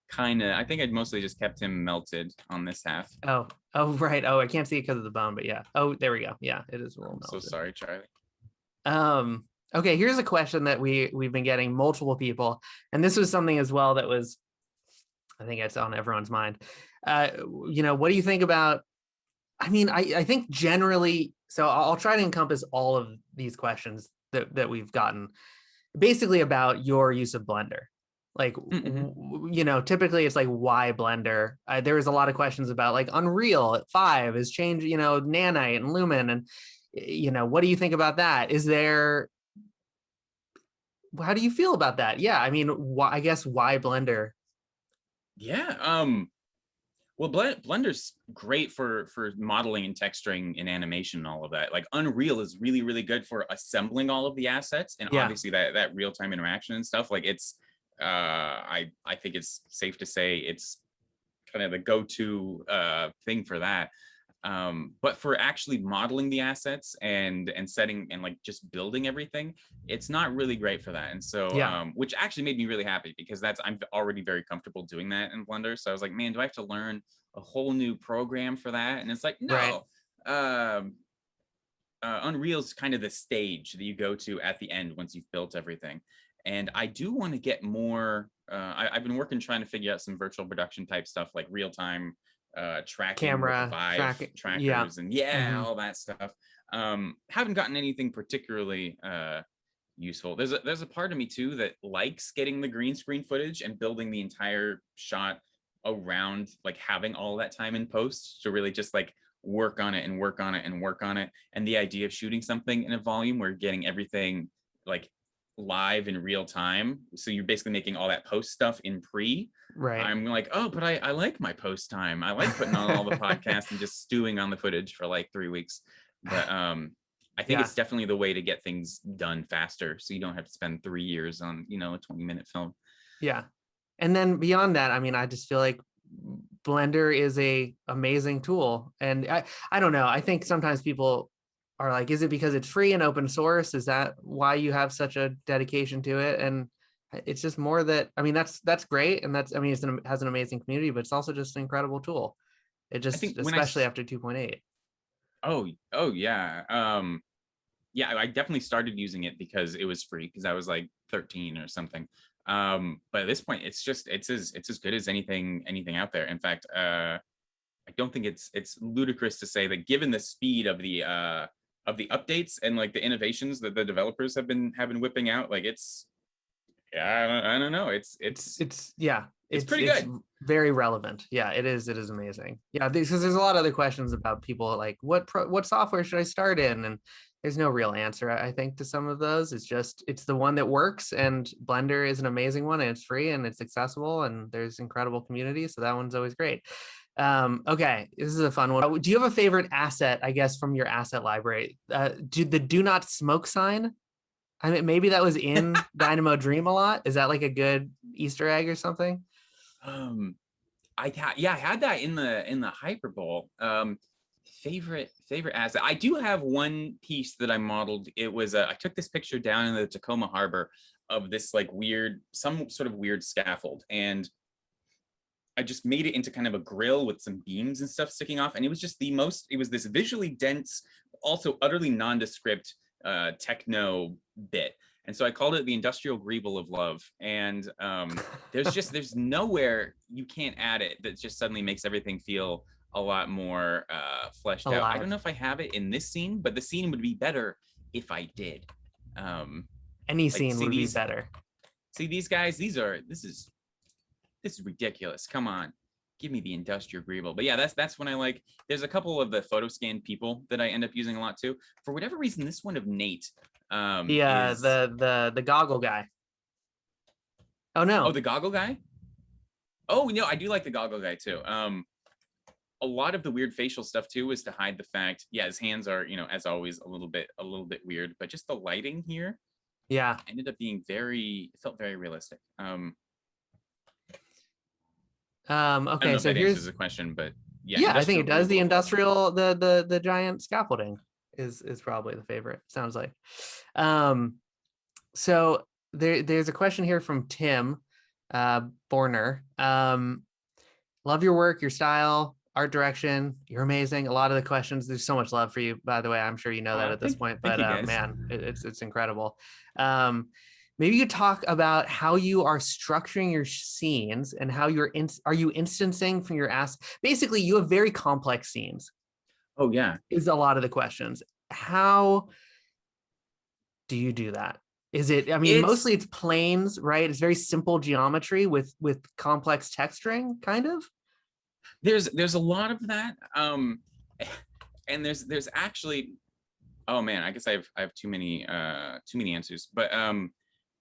Kind of. I think I'd mostly just kept him melted on this half. Oh, right. Oh, I can't see it because of the bone, but yeah. Oh, there we go. Yeah, it is a little I'm so melted. sorry, Charlie. Okay, here's a question that we've been getting multiple people, and this was something as well that was, I think it's on everyone's mind. What do you think about, I mean, I think generally, so I'll try to encompass all of these questions that we've gotten, basically about your use of Blender. Like, typically it's like, why Blender? There was a lot of questions about like Unreal 5 has changed, Nanite and Lumen, and what do you think about that? How do you feel about that? Yeah, I mean, I guess why Blender? Yeah. Well, Blender's great for modeling and texturing and animation and all of that. Like Unreal is really, really good for assembling all of the assets, and Yeah, obviously that real time interaction and stuff. Like it's, I think it's safe to say it's kind of the go-to thing for that. But for actually modeling the assets and setting and like just building everything, it's not really great for that. And so yeah, which actually made me really happy, because I'm already very comfortable doing that in Blender. So I was like, man, do I have to learn a whole new program for that? And it's like, right. no. Unreal's kind of the stage that you go to at the end once you've built everything. And I do want to get more. I've been working trying to figure out some virtual production type stuff, like real time tracking with the Camera Vive tracking. Yeah. trackers and Mhm. all that stuff. Haven't gotten anything particularly useful. There's a part of me too that likes getting the green screen footage and building the entire shot around like having all that time in post to really just like work on it and work on it and work on it. And the idea of shooting something in a volume where getting everything like live in real time, so you're basically making all that post stuff in pre. Right. I'm like, oh, but I like my post time. I like putting on all the podcasts and just stewing on the footage for like 3 weeks. But I think Yeah. it's definitely the way to get things done faster, so you don't have to spend 3 years on a 20-minute film. Yeah. And then beyond that, I mean, I just feel like Blender is a amazing tool. And I don't know. I think sometimes people are like, is it because it's free and open source? Is that why you have such a dedication to it? And it's just more that, I mean, that's great. And that's, I mean, it has an amazing community, but it's also just an incredible tool. It I just, think when I especially after 2.8. oh yeah. Yeah, I definitely started using it because it was free because I was like 13 or something. But at this point, it's as good as anything out there. In fact, I don't think it's ludicrous to say that given the speed of the updates and like the innovations that the developers have been whipping out, like it's yeah, I don't know. Yeah, It's pretty it's good. very relevant. Yeah, it is amazing. Yeah, because there's a lot of other questions about people like what software should I start in, and there's no real answer, I think, to some of those. It's the one that works, and Blender is an amazing one, and it's free and it's accessible, and there's incredible community, so that one's always great. Okay, this is a fun one. Do you have a favorite asset, I guess, from your asset library? Do not smoke sign? I mean, maybe that was in Dynamo Dream a lot. Is that like a good Easter egg or something? Um, I had that in the Hyperbole. Favorite asset. I do have one piece that I modeled. It was I took this picture down in the Tacoma Harbor of this like some sort of weird scaffold, and I just made it into kind of a grill with some beams and stuff sticking off, and it was just it was this visually dense, also utterly nondescript techno bit. And so I called it the industrial greeble of love. And there's nowhere you can't add it that just suddenly makes everything feel a lot more fleshed out. I don't know Alive. if I have it in this scene, but the scene would be better if I did. Any Like scene would be better. see these guys, this is ridiculous. Come on, give me the industrial greeble. But yeah, that's when I like. There's a couple of the photo scan people that I end up using a lot too. For whatever reason, this one of Nate is The goggle guy. Oh no. the goggle guy. Oh no, I do like the goggle guy too. A lot of the weird facial stuff too is to hide the fact. Yeah, his hands are as always a little bit weird, but just the lighting here Yeah. ended up being it felt very realistic. I don't Okay, know if so that answers here's the question, but yeah, yeah, I think industrial it does. The greeble of love. industrial, the giant scaffolding is probably the favorite, sounds like. So there's a question here from Tim Borner. Love your work, your style, art direction. You're amazing. A lot of the questions, there's so much love for you, by the way. I'm sure you know that at this point, Thank but you guys. man, it's incredible. Maybe you could talk about how you are structuring your scenes and how are you instancing from your basically you have very complex scenes Oh yeah. is a lot of the questions. How do you do that? Is it, I mean, It's mostly it's planes, right? It's very simple geometry with complex texturing, kind of. there's a lot of that. And there's actually, oh man, I guess I have too many answers. But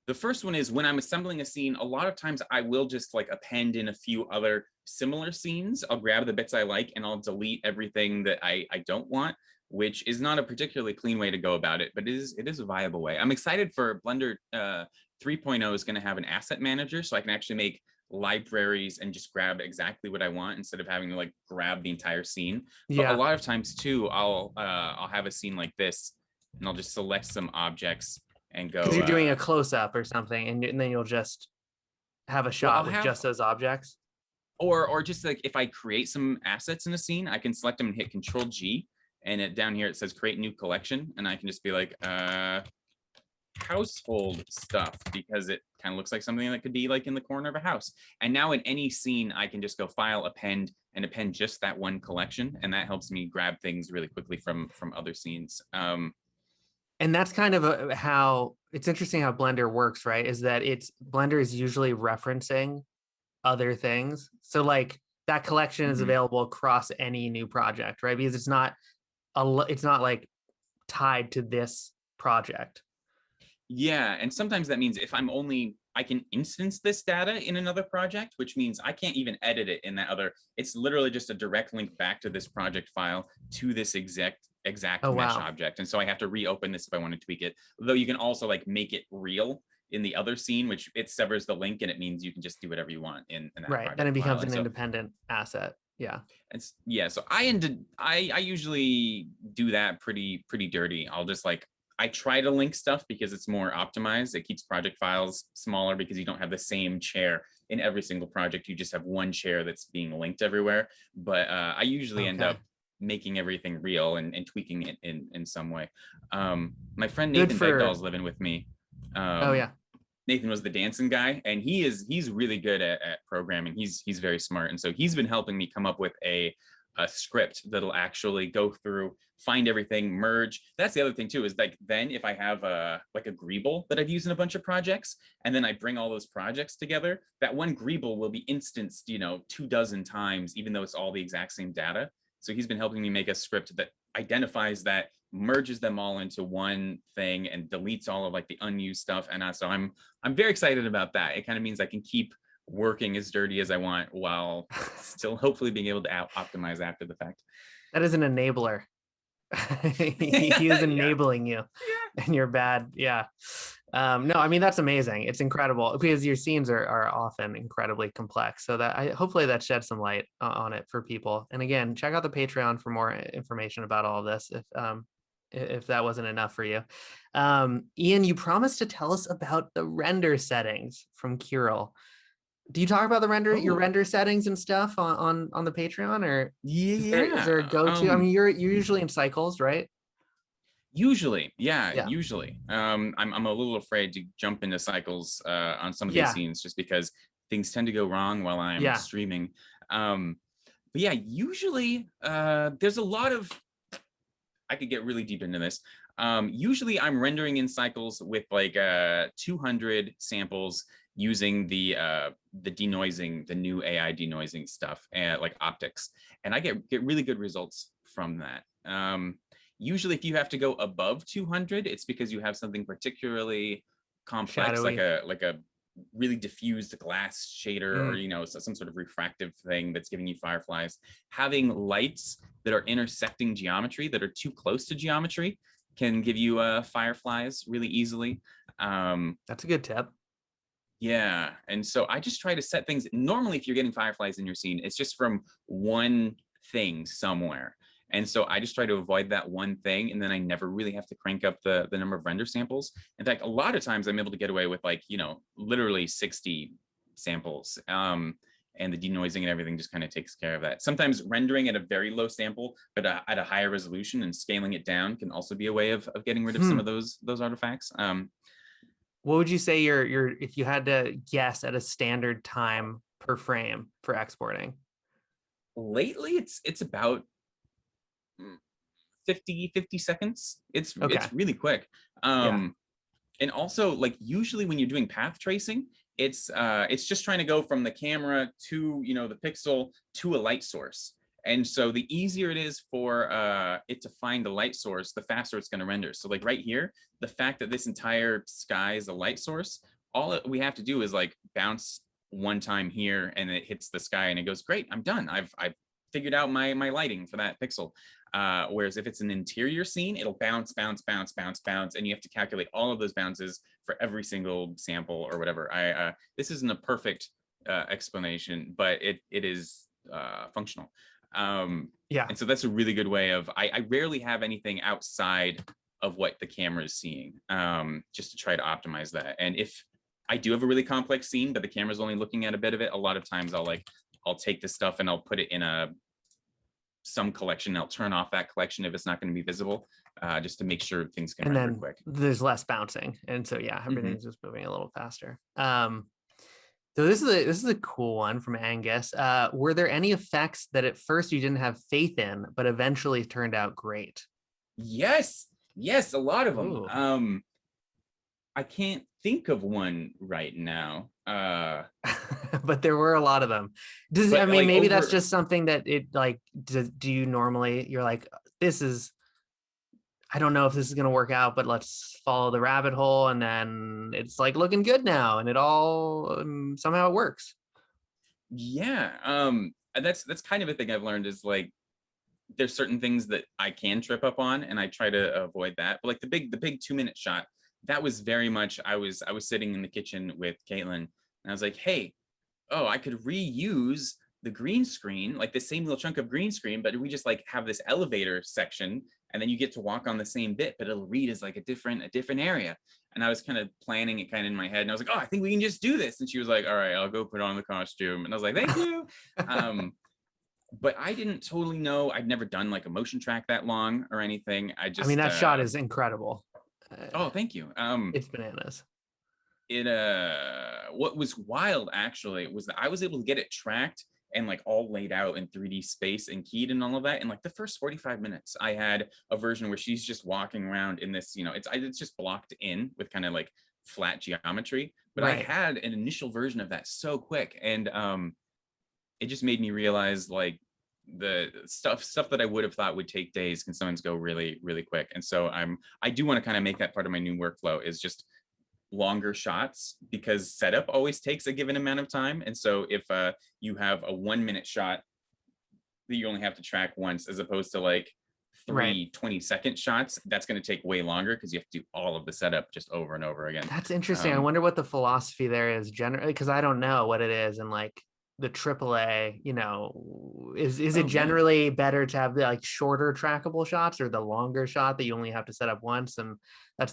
the first one is when I'm assembling a scene, a lot of times I will just like append in a few other similar scenes. I'll grab the bits I like and I'll delete everything that I don't want, which is not a particularly clean way to go about it, but it is a viable way. I'm excited for Blender 3.0 is going to have an asset manager, so I can actually make libraries and just grab exactly what I want instead of having to like grab the entire scene. But a Yeah, lot of times too, I'll have a scene like this and I'll just select some objects and go because you're doing a close up or something, and then you'll just have a well, I'll shot with have just those objects. or just like if I create some assets in a scene, I can select them and hit Control G, and down here it says create new collection, and I can just be like household stuff because it kind of looks like something that could be like in the corner of a house. And now in any scene, I can just go file, append, and append just that one collection, and that helps me grab things really quickly from other scenes. And that's kind of how it's interesting how Blender works, right? Is that Blender is usually referencing other things. So like that collection is Mhm. available across any new project, right? Because it's not like tied to this project. Yeah, and sometimes that means if I can instance this data in another project, which means I can't even edit it in that other. It's literally just a direct link back to this project file to this exact Oh mesh wow. object. And so I have to reopen this if I want to tweak it. Though you can also like make it real in the other scene, which it severs the link and it means you can just do whatever you want in that Right. Then project it file. becomes And an so independent asset. Yeah. it's yeah, so I usually do that pretty dirty. I'll just like I try to link stuff because it's more optimized. It keeps project files smaller because you don't have the same chair in every single project. You just have one chair that's being linked everywhere. But I usually end Okay. up making everything real and tweaking it in some way. My friend Good Nathan for. Begdal's living with me. Oh yeah. Nathan was the dancing guy, and he's really good at programming. He's very smart, and so he's been helping me come up with a script that'll actually go through, find everything, merge. That's the other thing too, is like then if I have a like a greeble that I've used in a bunch of projects, and then I bring all those projects together, that one greeble will be instanced, 24 times, even though it's all the exact same data. So he's been helping me make a script that identifies that, merges them all into one thing, and deletes all of like the unused stuff. And so I'm very excited about that. It kind of means I can keep working as dirty as I want while still hopefully being able to optimize after the fact. That is an enabler. He is Yeah. enabling you, and you're bad. Yeah. No, I mean that's amazing. It's incredible because your scenes are often incredibly complex. So that hopefully that sheds some light on it for people. And again, check out the Patreon for more information about all of this. If that wasn't enough for you, Ian, you promised to tell us about the render settings from Curel. Do you talk about your render settings and stuff on the Patreon, or is there a Yeah. go-to? I mean, you're usually in cycles, right? Usually, yeah, Yeah. usually. I'm a little afraid to jump into cycles on some of these Yeah. scenes just because things tend to go wrong while I'm Yeah. streaming. But yeah, usually there's a lot of, I could get really deep into this. Usually I'm rendering in cycles with like 200 samples using the denoising, the new AI denoising stuff, and like optics, and I get really good results from that. Usually, if you have to go above 200, it's because you have something particularly complex, Shadowy. like a really diffused glass shader, or some sort of refractive thing that's giving you fireflies. Having lights that are intersecting geometry that are too close to geometry can give you fireflies really easily. That's a good tip. Yeah, and so I just try to set things. Normally, if you're getting fireflies in your scene, it's just from one thing somewhere. And so I just try to avoid that one thing, and then I never really have to crank up the number of render samples. In fact, a lot of times I'm able to get away with like, literally 60 samples. And the denoising and everything just kind of takes care of that. Sometimes rendering at a very low sample, but at a higher resolution and scaling it down can also be a way of getting rid of some of those artifacts. What would you say your if you had to guess at a standard time per frame for exporting? Lately, it's about 50 seconds. It's really quick. And also, like, usually when you're doing path tracing, it's just trying to go from the camera to the pixel to a light source. And so the easier it is for it to find the light source, the faster it's going to render. So like right here, the fact that this entire sky is a light source, all we have to do is like bounce one time here and it hits the sky and it goes, great, I'm done. I've figured out my lighting for that pixel. Whereas if it's an interior scene, it'll bounce, bounce, bounce, bounce, bounce, and you have to calculate all of those bounces for every single sample or whatever. This isn't a perfect explanation, but it is functional. And so that's a really good way of, I rarely have anything outside of what the camera is seeing, just to try to optimize that. And if I do have a really complex scene, but the camera's only looking at a bit of it, a lot of times I'll take this stuff and I'll put it in some collection. I'll turn off that collection if it's not going to be visible, just to make sure things can render quick. There's less bouncing, and so yeah, everything's just moving a little faster. So this is a cool one from Angus. Were there any effects that at first you didn't have faith in, but eventually turned out great? Yes, a lot of them. I can't think of one right now. But there were a lot of them. Maybe that's just something that it like, do you normally, you're like, I don't know if this is going to work out, but let's follow the rabbit hole. And then it's like looking good now. And it all, somehow it works. Yeah. And that's kind of a thing I've learned is like, there's certain things that I can trip up on and I try to avoid that. But like the big 2-minute shot that was very much, I was sitting in the kitchen with Caitlin, and I was like, hey, oh, I could reuse the green screen, like the same little chunk of green screen, but we just like have this elevator section, and then you get to walk on the same bit, but it'll read as like a different area. And I was kind of planning it kind of in my head, and I was like, oh, I think we can just do this. And she was like, all right, I'll go put on the costume. And I was like, thank you. But I didn't totally know. I'd never done like a motion track that long or anything. I I mean, just that shot is incredible. oh, thank you. It's bananas. It what was wild actually was that I was able to get it tracked and like all laid out in 3D space and keyed and all of that in like the first 45 minutes. I had a version where she's just walking around in this, you know, it's just blocked in with kind of like flat geometry, but I had an initial version of that so quick, and it just made me realize like the stuff that I would have thought would take days can sometimes go really, really quick. And so I do want to kind of make that part of my new workflow, is just longer shots, because setup always takes a given amount of time. And so if you have a 1 minute shot that you only have to track once, as opposed to like three 20-second shots, that's going to take way longer because you have to do all of the setup just over and over again. That's interesting. I wonder what the philosophy there is generally, because I don't know what it is. And like the AAA, you know, is it generally better to have the like shorter trackable shots, or the longer shot that you only have to set up once? And that's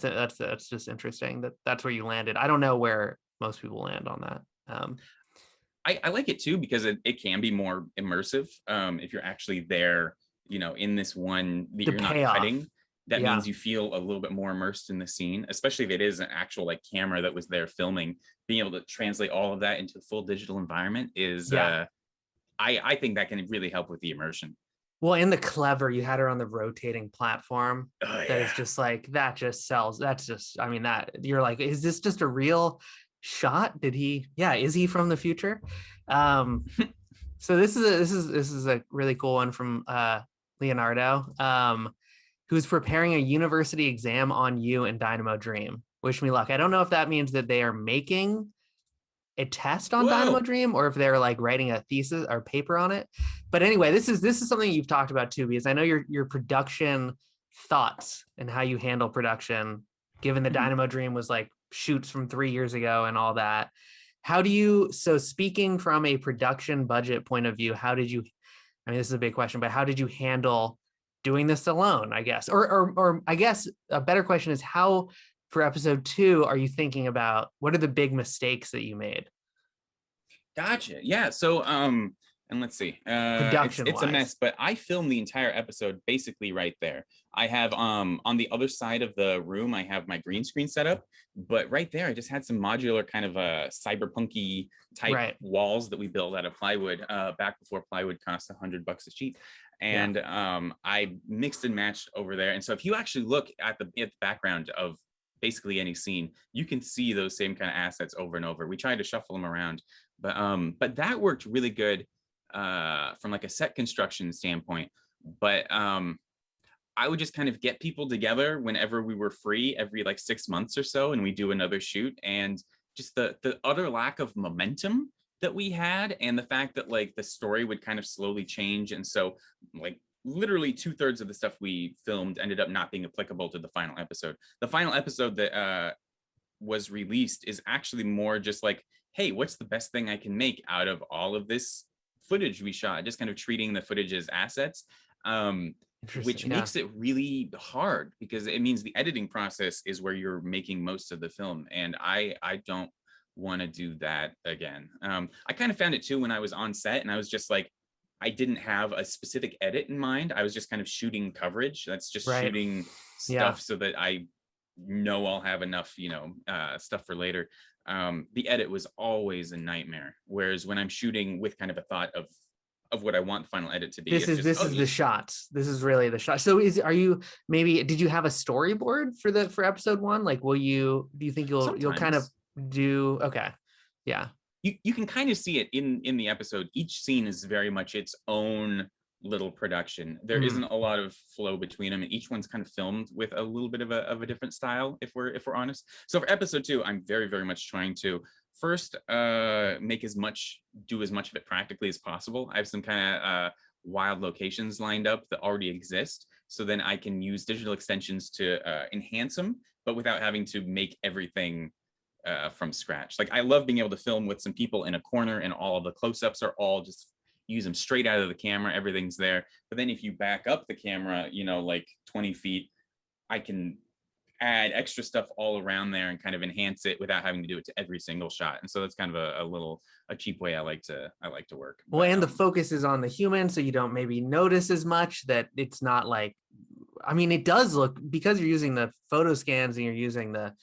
just interesting that's where you landed. I don't know where most people land on that. I like it too, because it can be more immersive if you're actually there, you know, in this one that you're not cutting. That means you feel a little bit more immersed in the scene, especially if it is an actual like camera that was there filming. Being able to translate all of that into a full digital environment is I think that can really help with the immersion. Well, in the clever, you had her on the rotating platform. That is just like, that just sells. That's just, I mean, that you're like, is this just a real shot? Is he from the future? So this is a really cool one from Leonardo, who's preparing a university exam on you in Dynamo Dream. Wish me luck. I don't know if that means that they are making a test on Dynamo Dream, or if they're like writing a thesis or paper on it. But anyway, this is something you've talked about too, because I know your production thoughts and how you handle production, given the Dynamo Dream was like shoots from 3 years ago and all that. So speaking from a production budget point of view, I mean, this is a big question, but how did you handle doing this alone, I guess? Or I guess a better question is, how, for episode 2, are you thinking about what are the big mistakes that you made? Gotcha. Yeah. So, and let's see, it's a mess, but I filmed the entire episode basically right there. I have, on the other side of the room, I have my green screen set up, but right there, I just had some modular kind of a cyberpunky type walls that we built out of plywood, back before plywood cost $100 a sheet. And I mixed and matched over there. And so if you actually look at the background of basically any scene, you can see those same kind of assets over and over. We tried to shuffle them around, but that worked really good from like a set construction standpoint. But I would just kind of get people together whenever we were free, every like 6 months or so, and we do another shoot. And just the utter lack of momentum that we had, and the fact that like the story would kind of slowly change. And so like literally 2/3 of the stuff we filmed ended up not being applicable to the final episode. The final episode that was released is actually more just like, hey, what's the best thing I can make out of all of this footage we shot? Just kind of treating the footage as assets, which makes it really hard, because it means the editing process is where you're making most of the film. And I don't want to do that again. I kind of found it too when I was on set, and I was just like, I didn't have a specific edit in mind. I was just kind of shooting coverage. That's just shooting stuff so that I know I'll have enough, you know, stuff for later. The edit was always a nightmare. Whereas when I'm shooting with kind of a thought of what I want the final edit to be, this is the shots. This is really the shot. So did you have a storyboard for episode 1? Like, do you think you'll kind of do? Okay. Yeah. You can kind of see it in the episode. Each scene is very much its own little production. There isn't a lot of flow between them, and each one's kind of filmed with a little bit of a different style, if we're honest. So for episode 2, I'm very, very much trying to first do as much of it practically as possible. I have some kind of wild locations lined up that already exist, so then I can use digital extensions to enhance them but without having to make everything from scratch. Like I love being able to film with some people in a corner and all of the close-ups are all just use them straight out of the camera. Everything's there. But then if you back up the camera, like 20 feet, I can add extra stuff all around there and kind of enhance it without having to do it to every single shot. And so that's kind of a cheap way I like to work. Well, but, and the focus is on the human, so you don't maybe notice as much that it's not like, I mean, it does look, because you're using the photo scans and you're using the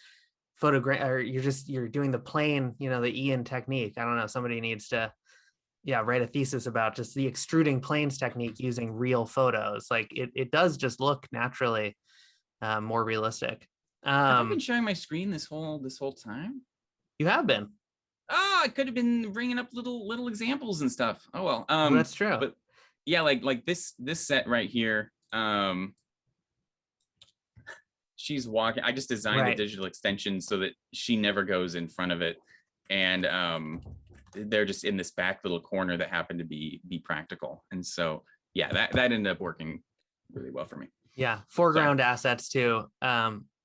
photograph, or you're doing the plane, the Ian technique. I don't know, somebody needs to write a thesis about just the extruding planes technique using real photos. Like it does just look naturally more realistic. Have I been sharing my screen this whole time? You have been. I could have been bringing up little examples and stuff. Oh well. Well, that's true. But yeah, like this set right here. She's walking. I just designed the digital extension so that she never goes in front of it, and they're just in this back little corner that happened to be practical. And so yeah, that ended up working really well for me. Yeah, foreground assets too.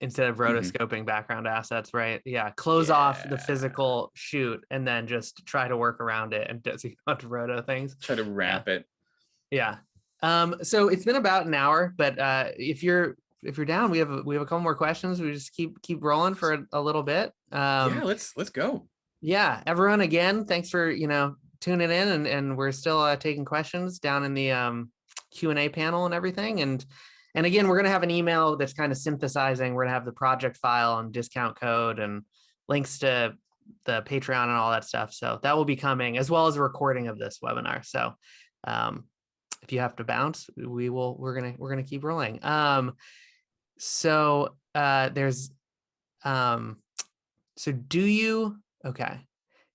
Instead of rotoscoping background assets, right? Yeah, close off the physical shoot and then just try to work around it and so you don't have to roto things. Try to wrap it. Yeah. So it's been about an hour, but if you're down, we have a couple more questions. We just keep rolling for a little bit. Yeah, let's go. Yeah, everyone, again, thanks for tuning in, and we're still taking questions down in the Q&A panel and everything. And again, we're going to have an email that's kind of synthesizing. We're going to have the project file and discount code and links to the Patreon and all that stuff. So that will be coming, as well as a recording of this webinar. So if you have to bounce, we're going to keep rolling. So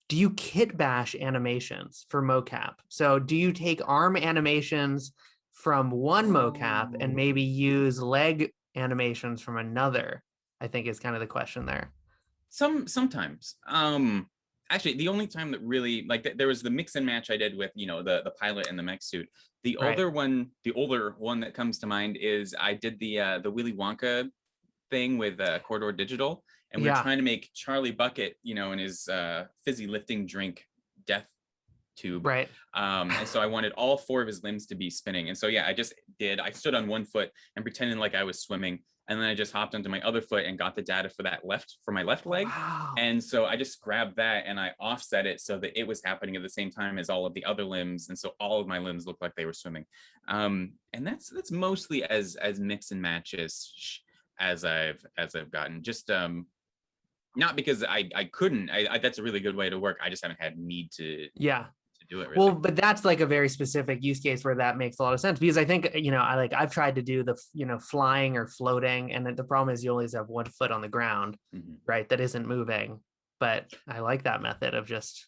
do you kit bash animations for mocap? So do you take arm animations from one mocap and maybe use leg animations from another? I think is kind of the question there. Sometimes. Actually, the only time that really, like, there was the mix and match I did with, the pilot and the mech suit. The older one that comes to mind is I did the Willy Wonka thing with Corridor Digital, and we were trying to make Charlie Bucket, in his fizzy lifting drink death tube. Right. And so I wanted all 4 of his limbs to be spinning. And so, yeah, I stood on one foot and pretended like I was swimming. And then I just hopped onto my other foot and got the data for my left leg. Wow. And so I just grabbed that and I offset it so that it was happening at the same time as all of the other limbs. And so all of my limbs looked like they were swimming. And that's mostly as mix and matches as I've gotten. Just not because I couldn't. That's a really good way to work. I just haven't had need to do it. Really. Well, but that's like a very specific use case where that makes a lot of sense, because I think I've tried to do the flying or floating, and the problem is you always have one foot on the ground, right, that isn't moving. But I like that method of just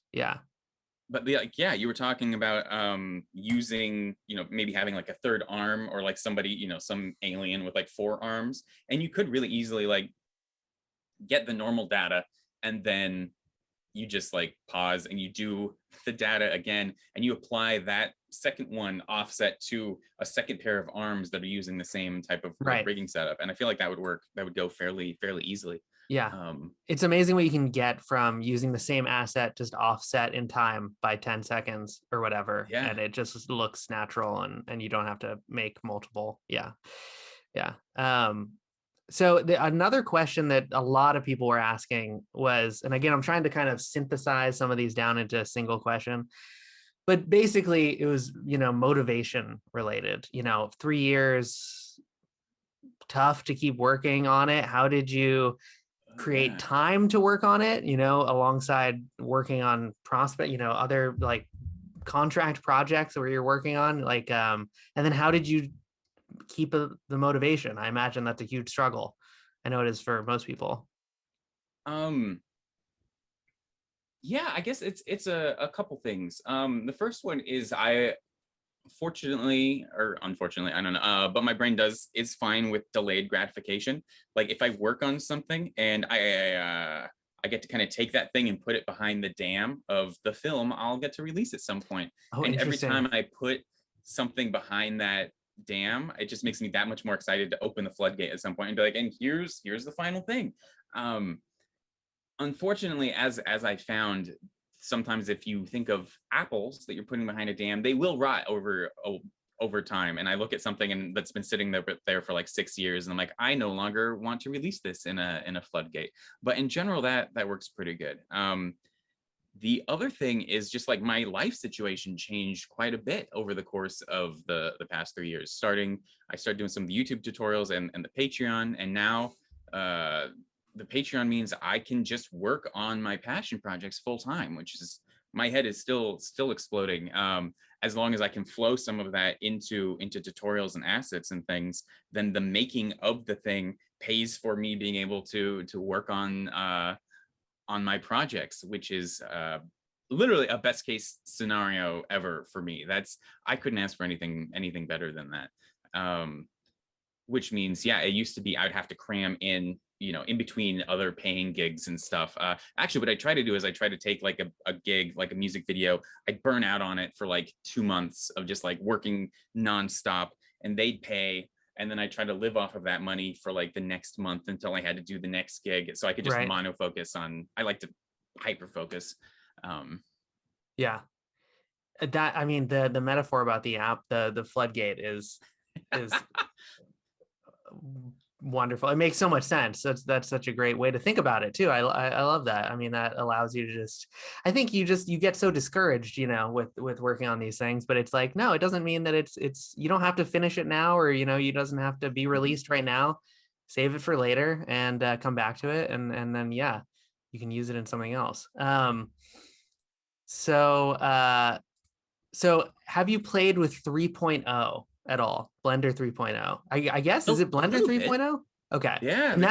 But you were talking about using, maybe having like a third arm, or like somebody, some alien with like 4 arms, and you could really easily like get the normal data, and then you just like pause and you do the data again, and you apply that second one offset to a second pair of arms that are using the same type of rigging setup. And I feel like that would work. That would go fairly easily. Yeah. It's amazing what you can get from using the same asset, just offset in time by 10 seconds or whatever. Yeah. And it just looks natural, and you don't have to make multiple. Yeah. So another question that a lot of people were asking was, and again, I'm trying to kind of synthesize some of these down into a single question, but basically it was, motivation related, 3 years, tough to keep working on it. How did you create time to work on it, alongside working on prospect, other like contract projects where you're working on, like, and then how did you keep the motivation? I imagine that's a huge struggle. I know it is for most people. Yeah, I guess it's a couple things. The first one is I fortunately or unfortunately, I don't know, but my brain is fine with delayed gratification. Like if I work on something and I get to kind of take that thing and put it behind the dam of the film, I'll get to release at some point. And every time I put something behind that damn, it just makes me that much more excited to open the floodgate at some point and be like, and here's the final thing. Unfortunately, as I found, sometimes if you think of apples that you're putting behind a dam, they will rot over time. And I look at something and that's been sitting there for like 6 years, and I'm like, I no longer want to release this in a floodgate. But in general, that works pretty good. The other thing is just like my life situation changed quite a bit over the course of the past 3 years. I started doing some of the YouTube tutorials and the Patreon, and now the Patreon means I can just work on my passion projects full time, which is, my head is still exploding. As long as I can flow some of that into tutorials and assets and things, then the making of the thing pays for me being able to work on my projects, which is literally a best case scenario ever for me. I couldn't ask for anything better than that. Which means, yeah, it used to be I'd have to cram in, in between other paying gigs and stuff. Actually, what I try to do is I try to take like a gig, like a music video. I'd burn out on it for like 2 months of just like working nonstop, and they'd pay. And then I try to live off of that money for like the next month until I had to do the next gig. So I could just monofocus on, I like to hyper focus. Yeah. That, I mean, the metaphor about the app, the floodgate is wonderful. It makes so much sense. That's such a great way to think about it too. I love that. I mean, that allows you to just, I think you get so discouraged, with working on these things, but it's like, no, it doesn't mean that it's, you don't have to finish it now, or, you doesn't have to be released right now. Save it for later and come back to it. And then, yeah, you can use it in something else. So have you played with 3.0 at all? Blender 3.0. I guess, is it Blender 3.0? Okay. Yeah. And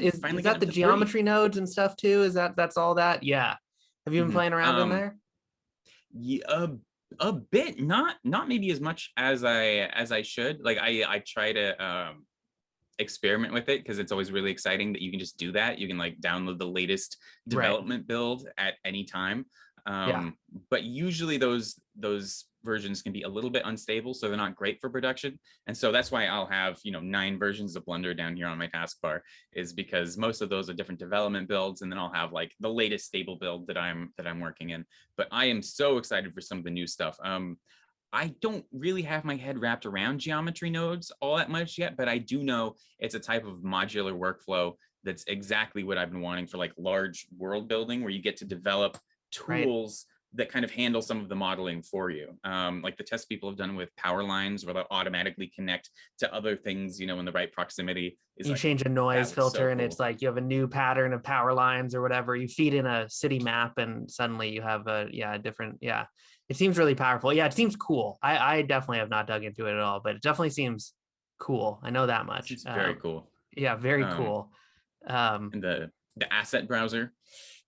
is that the geometry nodes and stuff too? That's all that? Yeah. Have you been playing around in there? Yeah, a bit, not maybe as much as I should. Like I try to experiment with it because it's always really exciting that you can just do that. You can like download the latest development build at any time. But usually those versions can be a little bit unstable, so they're not great for production. And so that's why I'll have 9 versions of Blender down here on my taskbar, is because most of those are different development builds, and then I'll have like the latest stable build that I'm working in. But I am so excited for some of the new stuff. I don't really have my head wrapped around geometry nodes all that much yet, but I do know it's a type of modular workflow that's exactly what I've been wanting for like large world building, where you get to develop tools that kind of handle some of the modeling for you. Like the test people have done with power lines, where they'll automatically connect to other things, in the right proximity. You change a noise filter and it's like you have a new pattern of power lines or whatever. You feed in a city map and suddenly you have a different. It seems really powerful. Yeah, it seems cool. I definitely have not dug into it at all, but it definitely seems cool. I know that much. It's very cool. Yeah, very cool. And the asset browser,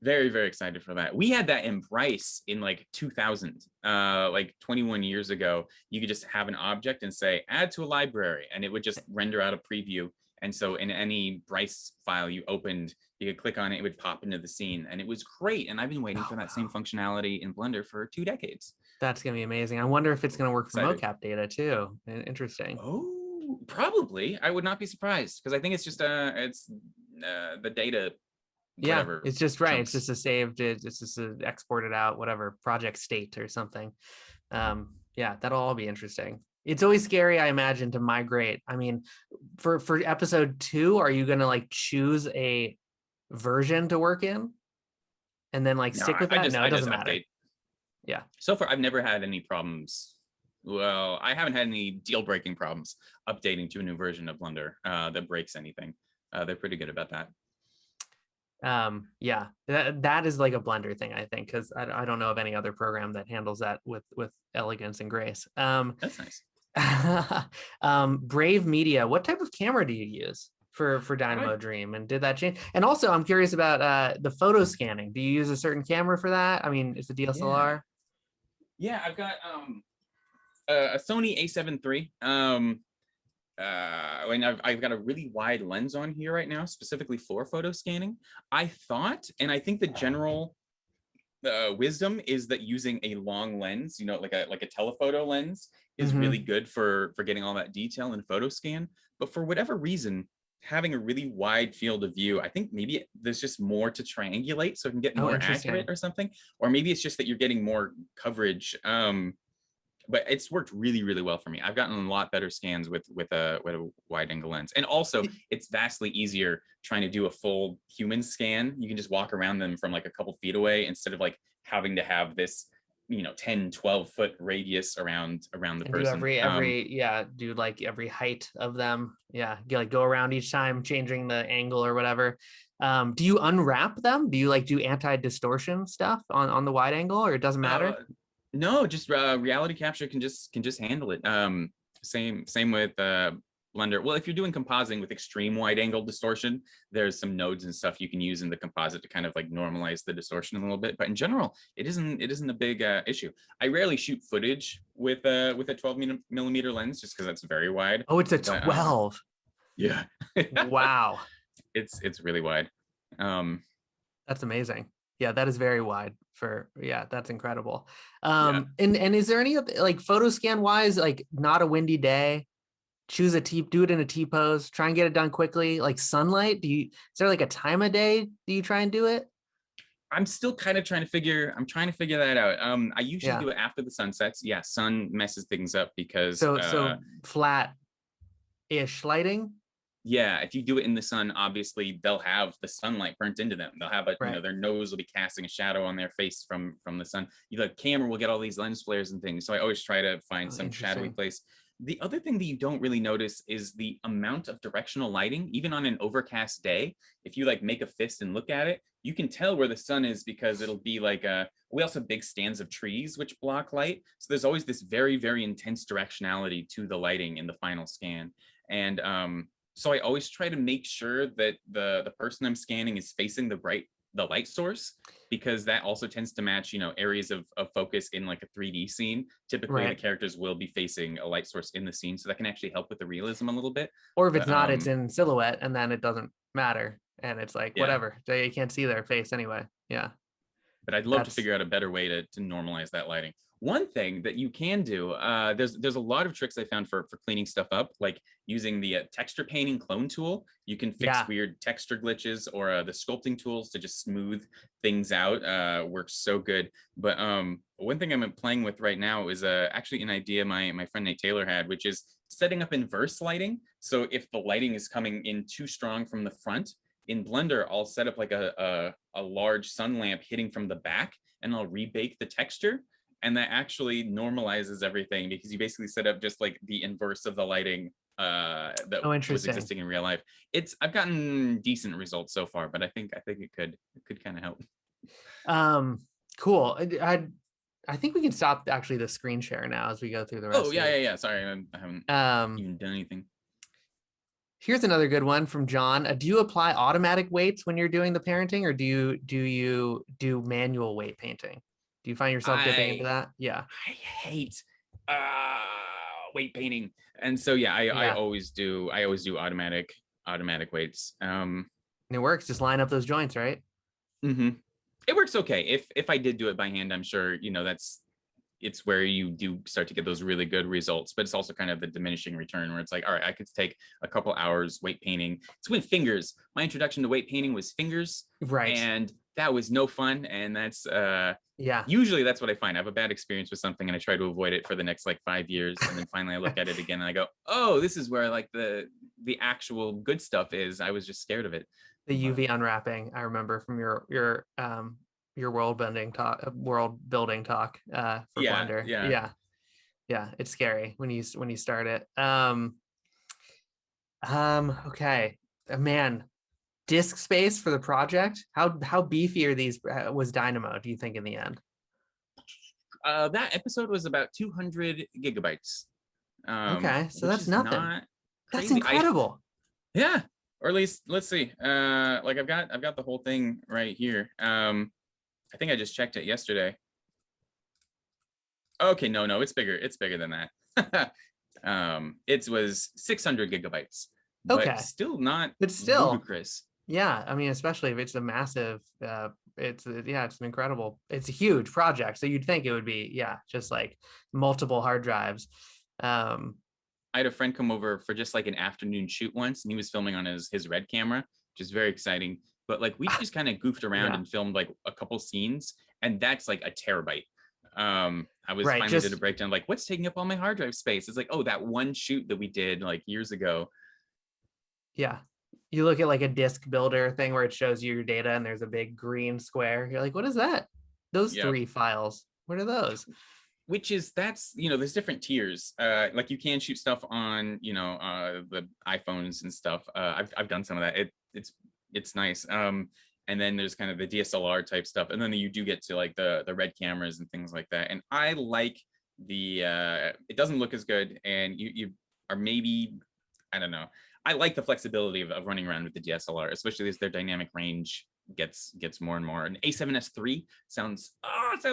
very, very excited for that. We had that in Bryce in like 2000, like 21 years ago. You could just have an object and say, add to a library, and it would just render out a preview. And so in any Bryce file you opened, you could click on it, it would pop into the scene, and it was great. And I've been waiting for that same functionality in Blender for 2 decades. That's going to be amazing. I wonder if it's going to work for mocap data too. Interesting. Oh, probably. I would not be surprised, because I think it's just the data. Whatever, it's just chunks. It's just a saved, it's just a exported out, whatever project state or something. That'll all be interesting. It's always scary, I imagine, to migrate. I mean, for episode 2, are you going to like choose a version to work in and then like stick with that? No, it doesn't matter. Update. Yeah. So far, I've never had any problems. Well, I haven't had any deal-breaking problems updating to a new version of Blender that breaks anything. They're pretty good about that. That is like a Blender thing, I think, because I don't know of any other program that handles that with elegance and grace. That's nice. Brave Media, what type of camera do you use for Dynamo Dream, and did that change? And also, I'm curious about the photo scanning. Do you use a certain camera for that? I mean, it's a DSLR. Yeah, I've got a Sony A7 III. And I've got a really wide lens on here right now, specifically for photo scanning. I thought, and I think the general wisdom is that using a long lens, like a telephoto lens, is really good for getting all that detail in photo scan. But for whatever reason, having a really wide field of view, I think maybe there's just more to triangulate so it can get Oh, more accurate interesting. or something. Or maybe it's just that you're getting more coverage. But it's worked really, really well for me. I've gotten a lot better scans with a wide angle lens. And also it's vastly easier trying to do a full human scan. You can just walk around them from like a couple feet away instead of like having to have this 10-12 foot radius around the And do person. do like every height of them. Yeah. Like go around each time, changing the angle or whatever. Do you unwrap them? Do you like do anti-distortion stuff on the wide angle, or it doesn't matter? No, just reality capture can just handle it. Same with Blender. Well, if you're doing compositing with extreme wide angle distortion, there's some nodes and stuff you can use in the composite to kind of like normalize the distortion a little bit. But in general, it isn't a big issue. I rarely shoot footage with a 12 millimeter lens just because that's very wide. Oh, it's a But, 12. Yeah. Wow. It's really wide. That's amazing. Yeah, that is very wide that's incredible. Yeah. And is there any like photo scan wise, like not a windy day, choose do it in a T pose, try and get it done quickly, like sunlight? Is there like a time of day do you try and do it? I'm still kind of trying to figure that out. I usually Yeah. do it after the sun sets. Yeah, sun messes things up because So flat-ish lighting. yeah, if you do it in the sun, obviously they'll have the sunlight burnt into them. They'll have Right. their nose will be casting a shadow on their face from the sun. The camera will get all these lens flares and things. So I always try to find some shadowy place. The other thing that you don't really notice is the amount of directional lighting, even on an overcast day. If you like make a fist and look at it, you can tell where the sun is because it'll be like we also have big stands of trees which block light. So there's always this very, very intense directionality to the lighting in the final scan. And so I always try to make sure that the person I'm scanning is facing the light source, because that also tends to match, areas of focus in like a 3D scene. Typically, the characters will be facing a light source in the scene, so that can actually help with the realism a little bit. Or if it's not, it's in silhouette, and then it doesn't matter, and it's like whatever. You can't see their face anyway. Yeah. But I'd love to figure out a better way to normalize that lighting. One thing that you can do, there's a lot of tricks I found for cleaning stuff up, like using the texture painting clone tool. You can fix weird texture glitches, or the sculpting tools to just smooth things out. Works so good. But one thing I'm playing with right now is actually an idea my friend Nate Taylor had, which is setting up inverse lighting. So if the lighting is coming in too strong from the front, in Blender, I'll set up like a large sun lamp hitting from the back, and I'll rebake the texture. And that actually normalizes everything, because you basically set up just like the inverse of the lighting that was existing in real life. I've gotten decent results so far, but I think it could kind of help. Cool. I think we can stop actually the screen share now as we go through the rest. Oh yeah. Sorry, I haven't even done anything. Here's another good one from John. Do you apply automatic weights when you're doing the parenting, or do you do manual weight painting? Do you find yourself dipping into that? Yeah. I hate weight painting. And so I always do automatic weights. And it works. Just line up those joints, right? Mm-hmm. It works okay. If I did do it by hand, I'm sure it's where you do start to get those really good results, but it's also kind of the diminishing return where it's like, all right, I could take a couple hours weight painting. It's with fingers. My introduction to weight painting was fingers. Right. And that was no fun. And that's, usually that's what I find. I have a bad experience with something and I try to avoid it for the next like 5 years. And then finally I look at it again and I go, oh, this is where like the actual good stuff is. I was just scared of it. The UV unwrapping, I remember from your world building talk for Blender. Yeah, it's scary when you start it. Okay, man, disk space for the project, how beefy are these? Was Dynamo, do you think, in the end? That episode was about 200 gigabytes. Okay, so that's nothing. That's incredible. Yeah, or at least let's see. Like I've got the whole thing right here. I think I just checked it yesterday. Okay, no, it's bigger. It's bigger than that. It was 600 gigabytes. Okay. But still not ludicrous. Ludicrous. Yeah, I mean, especially if it's a massive it's an incredible, it's a huge project. So you'd think it would be, yeah, just like multiple hard drives. I had a friend come over for just like an afternoon shoot once, and he was filming on his Red camera, which is very exciting. But like we just kind of goofed around Yeah. and filmed like a couple scenes, and that's like a terabyte. I was Right, finally just did a breakdown like what's taking up all my hard drive space. It's like, oh, that one shoot that we did like years ago. yeah. You look at like a disk builder thing where it shows you your data and there's a big green square. You're like, what is that? Those Yep. 3 files. What are those? Which is that's there's different tiers. Like you can shoot stuff on the iPhones and stuff. I've done some of that. It's nice. And then there's kind of the DSLR type stuff, and then you do get to like the Red cameras and things like that. And I like the it doesn't look as good, and you are maybe, I don't know. I like the flexibility of running around with the DSLR, especially as their dynamic range gets more and more. An A7S III sounds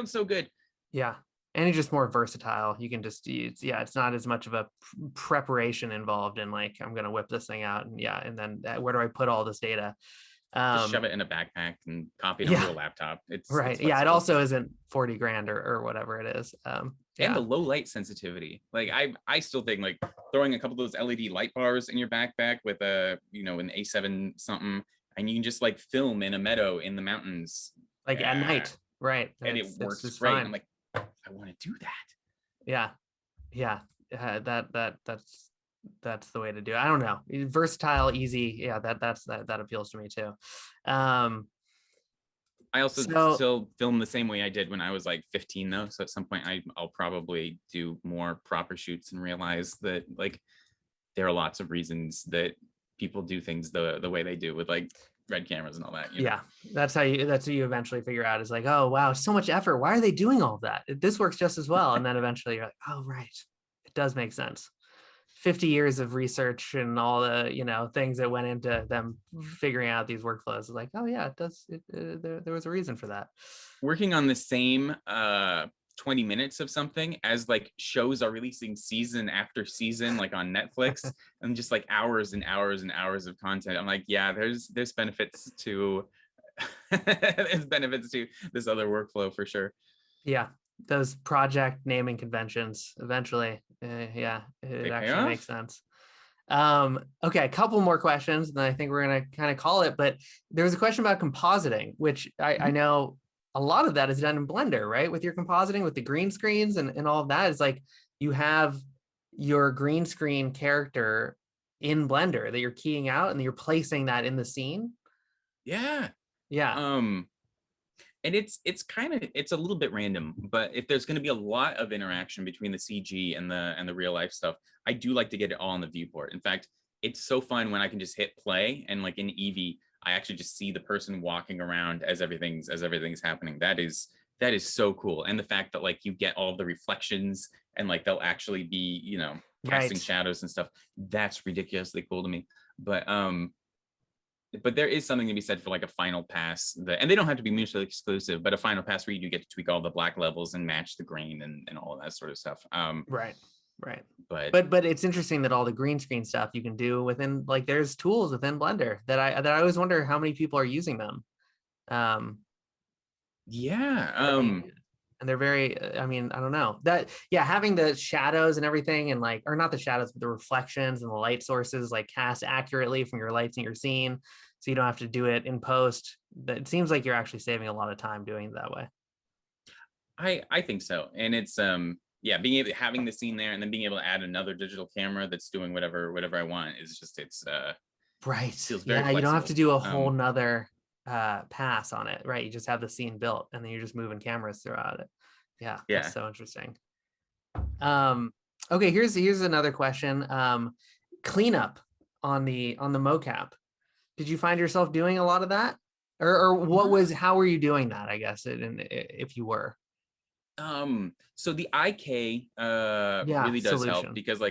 so good. Yeah. And it's just more versatile. You can just use, yeah, it's not as much of a preparation involved in like, I'm going to whip this thing out. And yeah. And then where do I put all this data? Just shove it in a backpack and copy it onto a laptop. It's right. It's yeah. It also isn't 40 grand or whatever it is. Yeah. And the low light sensitivity. Like I still think like throwing a couple of those LED light bars in your backpack with an A7 something, and you can just like film in a meadow in the mountains. Like at night. Right. And it works great. Fine. I'm like, I want to do that. Yeah. Yeah. That's the way to do it. I don't know. Versatile, easy. Yeah, that appeals to me too. I also still film the same way I did when I was like 15 though. So at some point I'll probably do more proper shoots and realize that like there are lots of reasons that people do things the way they do with like Red cameras and all that. Yeah, that's how you eventually figure out is like, oh wow, so much effort. Why are they doing all that? This works just as well. And then eventually you're like, oh right, it does make sense. 50 years of research and all the things that went into them figuring out these workflows is like, oh yeah, it does. There was a reason for that. Working on the same 20 minutes of something as like shows are releasing season after season like on Netflix and just like hours and hours and hours of content. I'm like, yeah, there's benefits to there's benefits to this other workflow for sure. Yeah, those project naming conventions eventually, yeah, it actually makes sense. Okay, a couple more questions, and then I think we're gonna kind of call it. But there was a question about compositing, which I know a lot of that is done in Blender, right? With your compositing, with the green screens and all of that, is like you have your green screen character in Blender that you're keying out and you're placing that in the scene. Yeah. And it's a little bit random, but if there's going to be a lot of interaction between the CG and the real life stuff, I do like to get it all on the viewport. In fact, it's so fun when I can just hit play and like in Eevee, I actually just see the person walking around as everything's happening. That is so cool. And the fact that like you get all of the reflections and like they'll actually be, casting shadows and stuff. That's ridiculously cool to me. But there is something to be said for like a final pass and they don't have to be mutually exclusive, but a final pass where you do get to tweak all the black levels and match the grain and all of that sort of stuff. Right. But it's interesting that all the green screen stuff you can do within, like, there's tools within Blender that I always wonder how many people are using them. And they're very, I don't know that, yeah, having the shadows and everything and like, or not the shadows, but the reflections and the light sources like cast accurately from your lights in your scene. So you don't have to do it in post. It seems like you're actually saving a lot of time doing it that way. I think so. And it's, having the scene there and then being able to add another digital camera that's doing whatever I want is just, right. Feels very flexible. You don't have to do a whole nother pass on it, right? You just have the scene built and then you're just moving cameras throughout it. Yeah. That's so interesting. Okay, here's another question. Cleanup on the Mocap. Did you find yourself doing a lot of that, or how were you doing that? I guess if you were. So the IK really does help because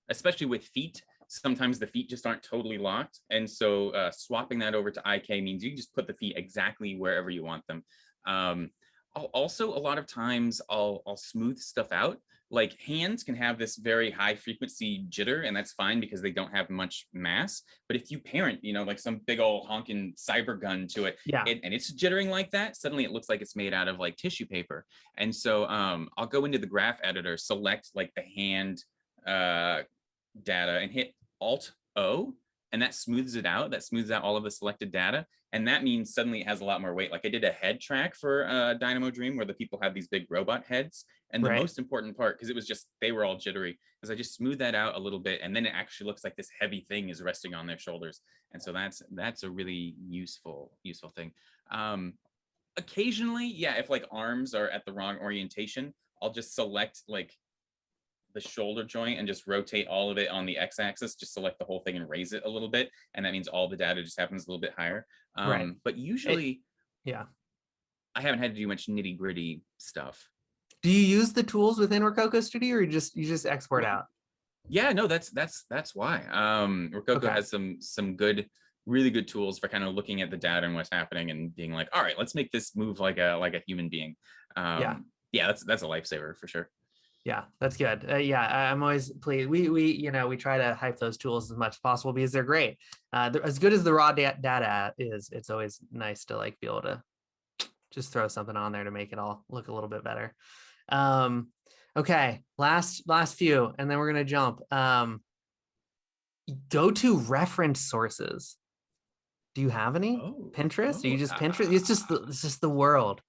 especially with feet, sometimes the feet just aren't totally locked. And so swapping that over to IK means you just put the feet exactly wherever you want them. Also, a lot of times I'll smooth stuff out. Like hands can have this very high frequency jitter, and that's fine because they don't have much mass. But if you parent, like some big old honking cyber gun to it, Yeah. and it's jittering like that, suddenly it looks like it's made out of like tissue paper. And so I'll go into the graph editor, select like the hand uh, data, and hit Alt O, and that smooths it out. That smooths out all of the selected data. And that means suddenly it has a lot more weight. Like I did a head track for Dynamo Dream where the people have these big robot heads. And the Right. most important part, because it was just, they were all jittery, is I just smoothed that out a little bit. And then it actually looks like this heavy thing is resting on their shoulders. And so that's a really useful thing. Occasionally, yeah, if like arms are at the wrong orientation, I'll just select like the shoulder joint and just rotate all of it on the x-axis, just select the whole thing and raise it a little bit, and that means all the data just happens a little bit higher. Right. But usually Yeah. I haven't had to do much nitty gritty stuff. Do you use the tools within Rokoko Studio, or you just export out? Yeah, no, that's why. Rokoko has some good, really good tools for kind of looking at the data and what's happening and being like, all right, let's make this move like a human being. Yeah, that's a lifesaver for sure. Yeah, that's good. Yeah, I'm always pleased. We try to hype those tools as much as possible because they're great. As good as the raw data is, it's always nice to like be able to just throw something on there to make it all look a little bit better. Okay, last few, and then we're gonna jump. Go to reference sources. Do you have any? Pinterest? Do you just Pinterest? It's just the world.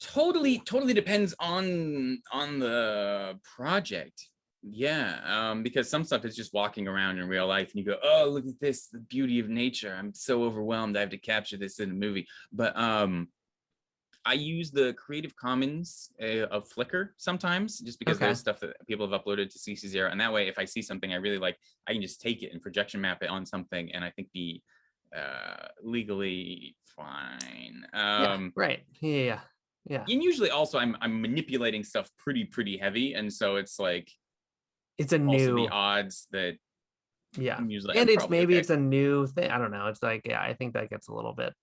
Totally depends on the project. Yeah, because some stuff is just walking around in real life and you go, oh, look at this, the beauty of nature. I'm so overwhelmed, I have to capture this in a movie. But I use the Creative Commons of Flickr sometimes, just because there's stuff that people have uploaded to CC0, and that way if I see something I really like, I can just take it and projection map it on something, and I think be legally fine. Right. Yeah. And usually also I'm manipulating stuff pretty heavy, and so it's like it's a also new the odds that usually, and it's maybe okay. It's a new thing. I don't know. It's like I think that gets a little bit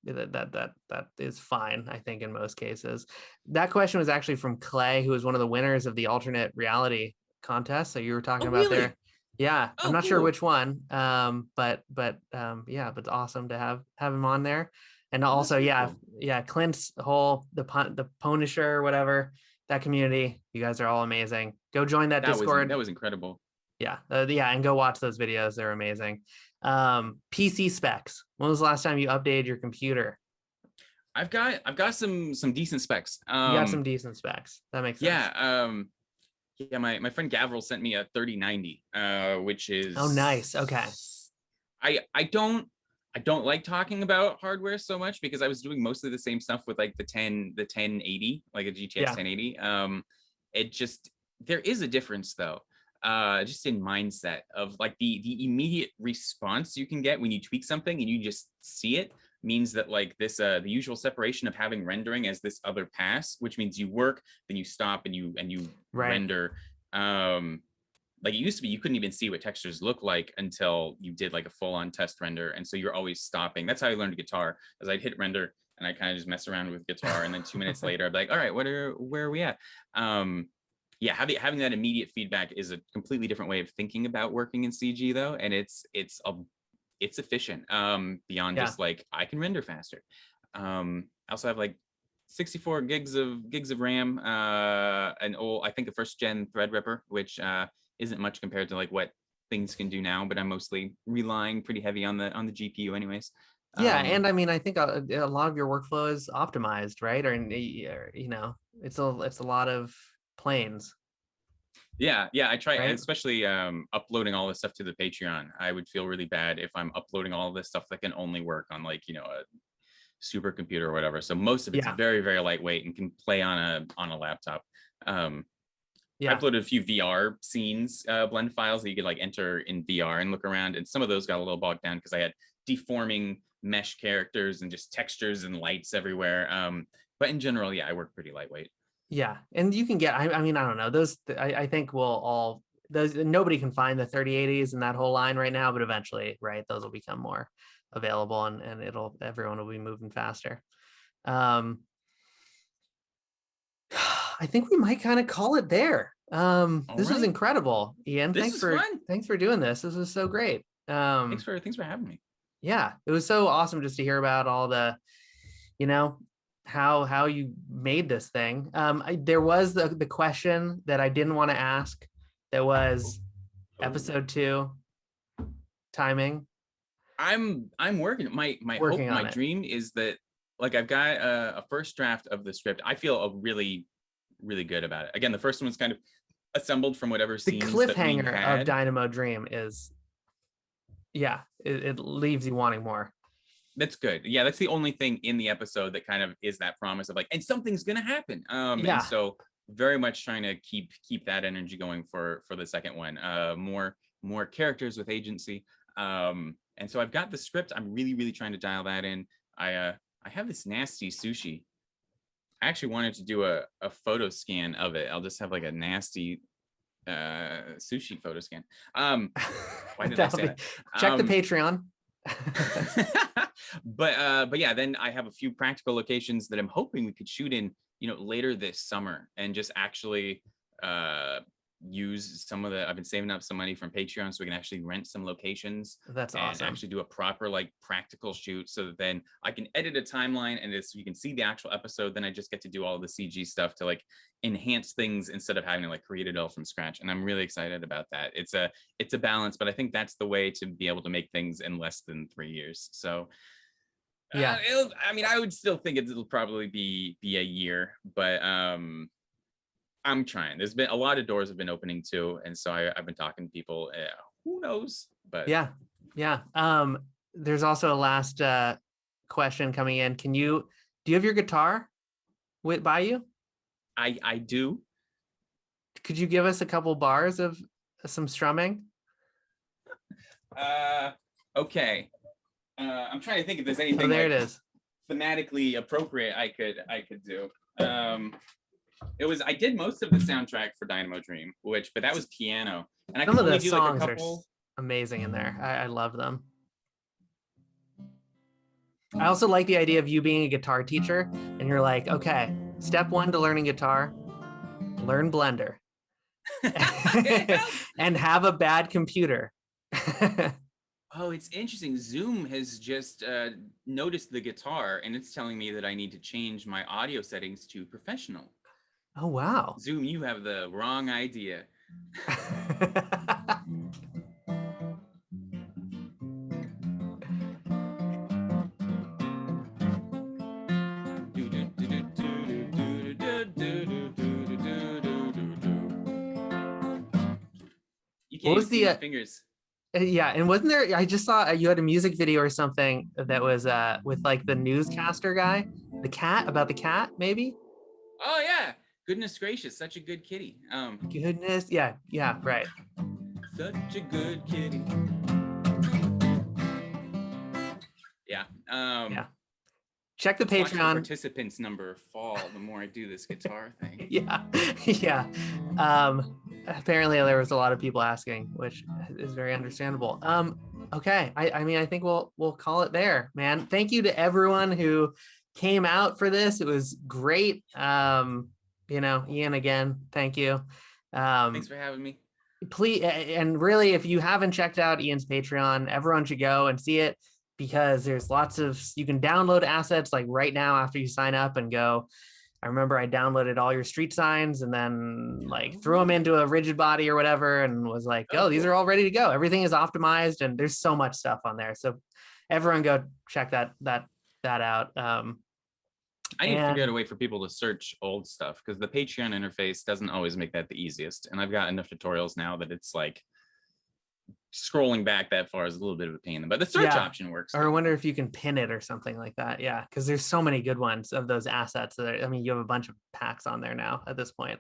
that is fine. I think in most cases. That question was actually from Clay, who was one of the winners of the alternate reality contest. So you were talking about there. Yeah, I'm not sure which one. But it's awesome to have him on there. And also, cool. Clint's whole the Punisher or whatever, that community, you guys are all amazing. Go join that Discord. That was incredible. Yeah, and go watch those videos. They're amazing. PC specs. When was the last time you updated your computer? I've got some decent specs. You got some decent specs. That makes sense. Yeah. My friend Gavril sent me a 3090, which is nice. Okay. I don't like talking about hardware so much because I was doing mostly the same stuff with like the 1080, like a GTX 1080. It just, there is a difference though, just in mindset of like the immediate response you can get when you tweak something and you just see it means that like this, the usual separation of having rendering as this other pass, which means you work, then you stop and you render. Like it used to be, you couldn't even see what textures look like until you did like a full-on test render. And so you're always stopping. That's how I learned guitar, as I'd hit render and I kind of just mess around with guitar. And then 2 minutes later, I'd be like, all right, where are we at? Having that immediate feedback is a completely different way of thinking about working in CG though. And it's efficient beyond just like, I can render faster. I also have like 64 gigs of RAM, an old, I think a first gen Threadripper, which isn't much compared to like what things can do now, but I'm mostly relying pretty heavy on the GPU anyways. And I mean, I think a lot of your workflow is optimized, right? Or it's a lot of planes. Yeah, I try, right? Especially uploading all this stuff to the Patreon. I would feel really bad if I'm uploading all this stuff that can only work on like, a supercomputer or whatever. So most of it's very, very lightweight and can play on a laptop. I uploaded a few VR scenes, blend files that you could like enter in VR and look around. And some of those got a little bogged down because I had deforming mesh characters and just textures and lights everywhere. But in general, I work pretty lightweight. Yeah. And you can get, I mean, I don't know, those, I think we'll all, those, nobody can find the 3080s in that whole line right now, but eventually, right, those will become more available and everyone will be moving faster. I think we might kind of call it there. This was right. incredible, Ian. This was fun. Thanks for doing this. This was so great. Thanks for having me. Yeah, it was so awesome just to hear about all the, you know, how you made this thing. There was the question that I didn't want to ask. That was episode 2 timing. I'm working. My Working hope, on my it. dream is that like I've got a first draft of the script. I feel really good about it. Again, the first one's kind of assembled from whatever The scenes that we cliffhanger of had. Dynamo Dream is, yeah, it leaves you wanting more. That's good. Yeah, that's the only thing in the episode that kind of is that promise of like, and something's gonna happen. Yeah. And so very much trying to keep that energy going for the second one. More characters with agency. And so I've got the script. I'm really trying to dial that in. I have this nasty sushi. I actually wanted to do a photo scan of it. I'll just have like a nasty sushi photo scan. Why did I say that? Check the Patreon. But yeah, then I have a few practical locations that I'm hoping we could shoot in, later this summer and just actually use some of I've been saving up some money from Patreon so we can actually rent some locations. That's and awesome. Actually do a proper like practical shoot so that then I can edit a timeline and you can see the actual episode. Then I just get to do all the CG stuff to like enhance things instead of having to like create it all from scratch. And I'm really excited about that. It's a balance, but I think that's the way to be able to make things in less than 3 years. So yeah, I would still think it'll probably be a year, but I'm trying. There's been a lot of doors have been opening too, and so I've been talking to people. Who knows? But yeah. There's also a last question coming in. Do you have your guitar by you? I do. Could you give us a couple bars of some strumming? Okay. I'm trying to think if there's anything. Oh, there it is. Thematically appropriate I could do. I did most of the soundtrack for Dynamo Dream, but that was piano. And I Some could of the only do songs like a couple. are amazing in there. I love them. I also like the idea of you being a guitar teacher and you're like, okay, step 1 to learning guitar, learn Blender and have a bad computer. Oh, it's interesting. Zoom has just noticed the guitar and it's telling me that I need to change my audio settings to professional. Oh, wow. Zoom, you have the wrong idea. You can't see my fingers. Yeah, and wasn't there? I just saw you had a music video or something that was with like the newscaster guy, about the cat, maybe. Oh yeah, goodness gracious, such a good kitty. Goodness, yeah, right. Such a good kitty. Yeah. Yeah. Check the Patreon. Watch the participants number fall the more I do this guitar thing. Yeah. Apparently there was a lot of people asking, which is very understandable. Okay. I think we'll call it there, man. Thank you to everyone who came out for this. It was great. Ian, again, thank you. Thanks for having me. Please, and really, if you haven't checked out Ian's Patreon, everyone should go and see it, because there's you can download assets like right now after you sign up and go. I remember I downloaded all your street signs and then like threw them into a rigid body or whatever and was like, these are all ready to go. Everything is optimized and there's so much stuff on there. So everyone go check that out. I need to figure out a way for people to search old stuff, because the Patreon interface doesn't always make that the easiest. And I've got enough tutorials now that it's like scrolling back that far is a little bit of a pain, but the search option works. Or I wonder if you can pin it or something like that. Yeah, because there's so many good ones of those assets. You have a bunch of packs on there now at this point.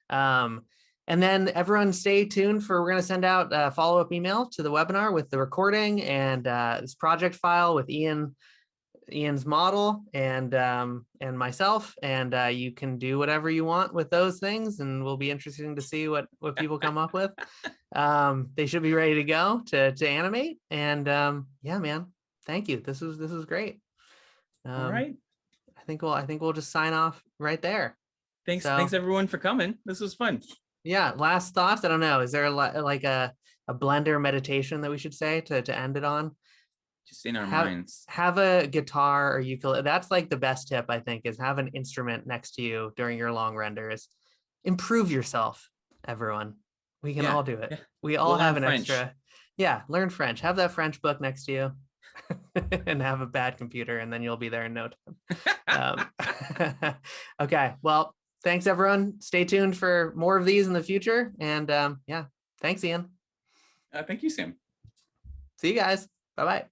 And then everyone stay tuned we're going to send out a follow-up email to the webinar with the recording and this project file with Ian's model and myself, and you can do whatever you want with those things, and we'll be interesting to see what people come up with. They should be ready to go to animate, and yeah, man, thank you. This was great. All right. I think we'll just sign off right there. Thanks everyone for coming. This was fun. Yeah, last thoughts. I don't know. Is there like a blender meditation that we should say to end it on? Just in our minds. Have a guitar or ukulele. That's like the best tip, I think, is have an instrument next to you during your long renders. Improve yourself, everyone. We can all do it. Yeah. We all have an French. extra. Yeah, learn French. Have that French book next to you and have a bad computer, and then you'll be there in no time. Okay, well, thanks, everyone. Stay tuned for more of these in the future. And yeah, thanks, Ian. Thank you, Sam. See you guys. Bye-bye.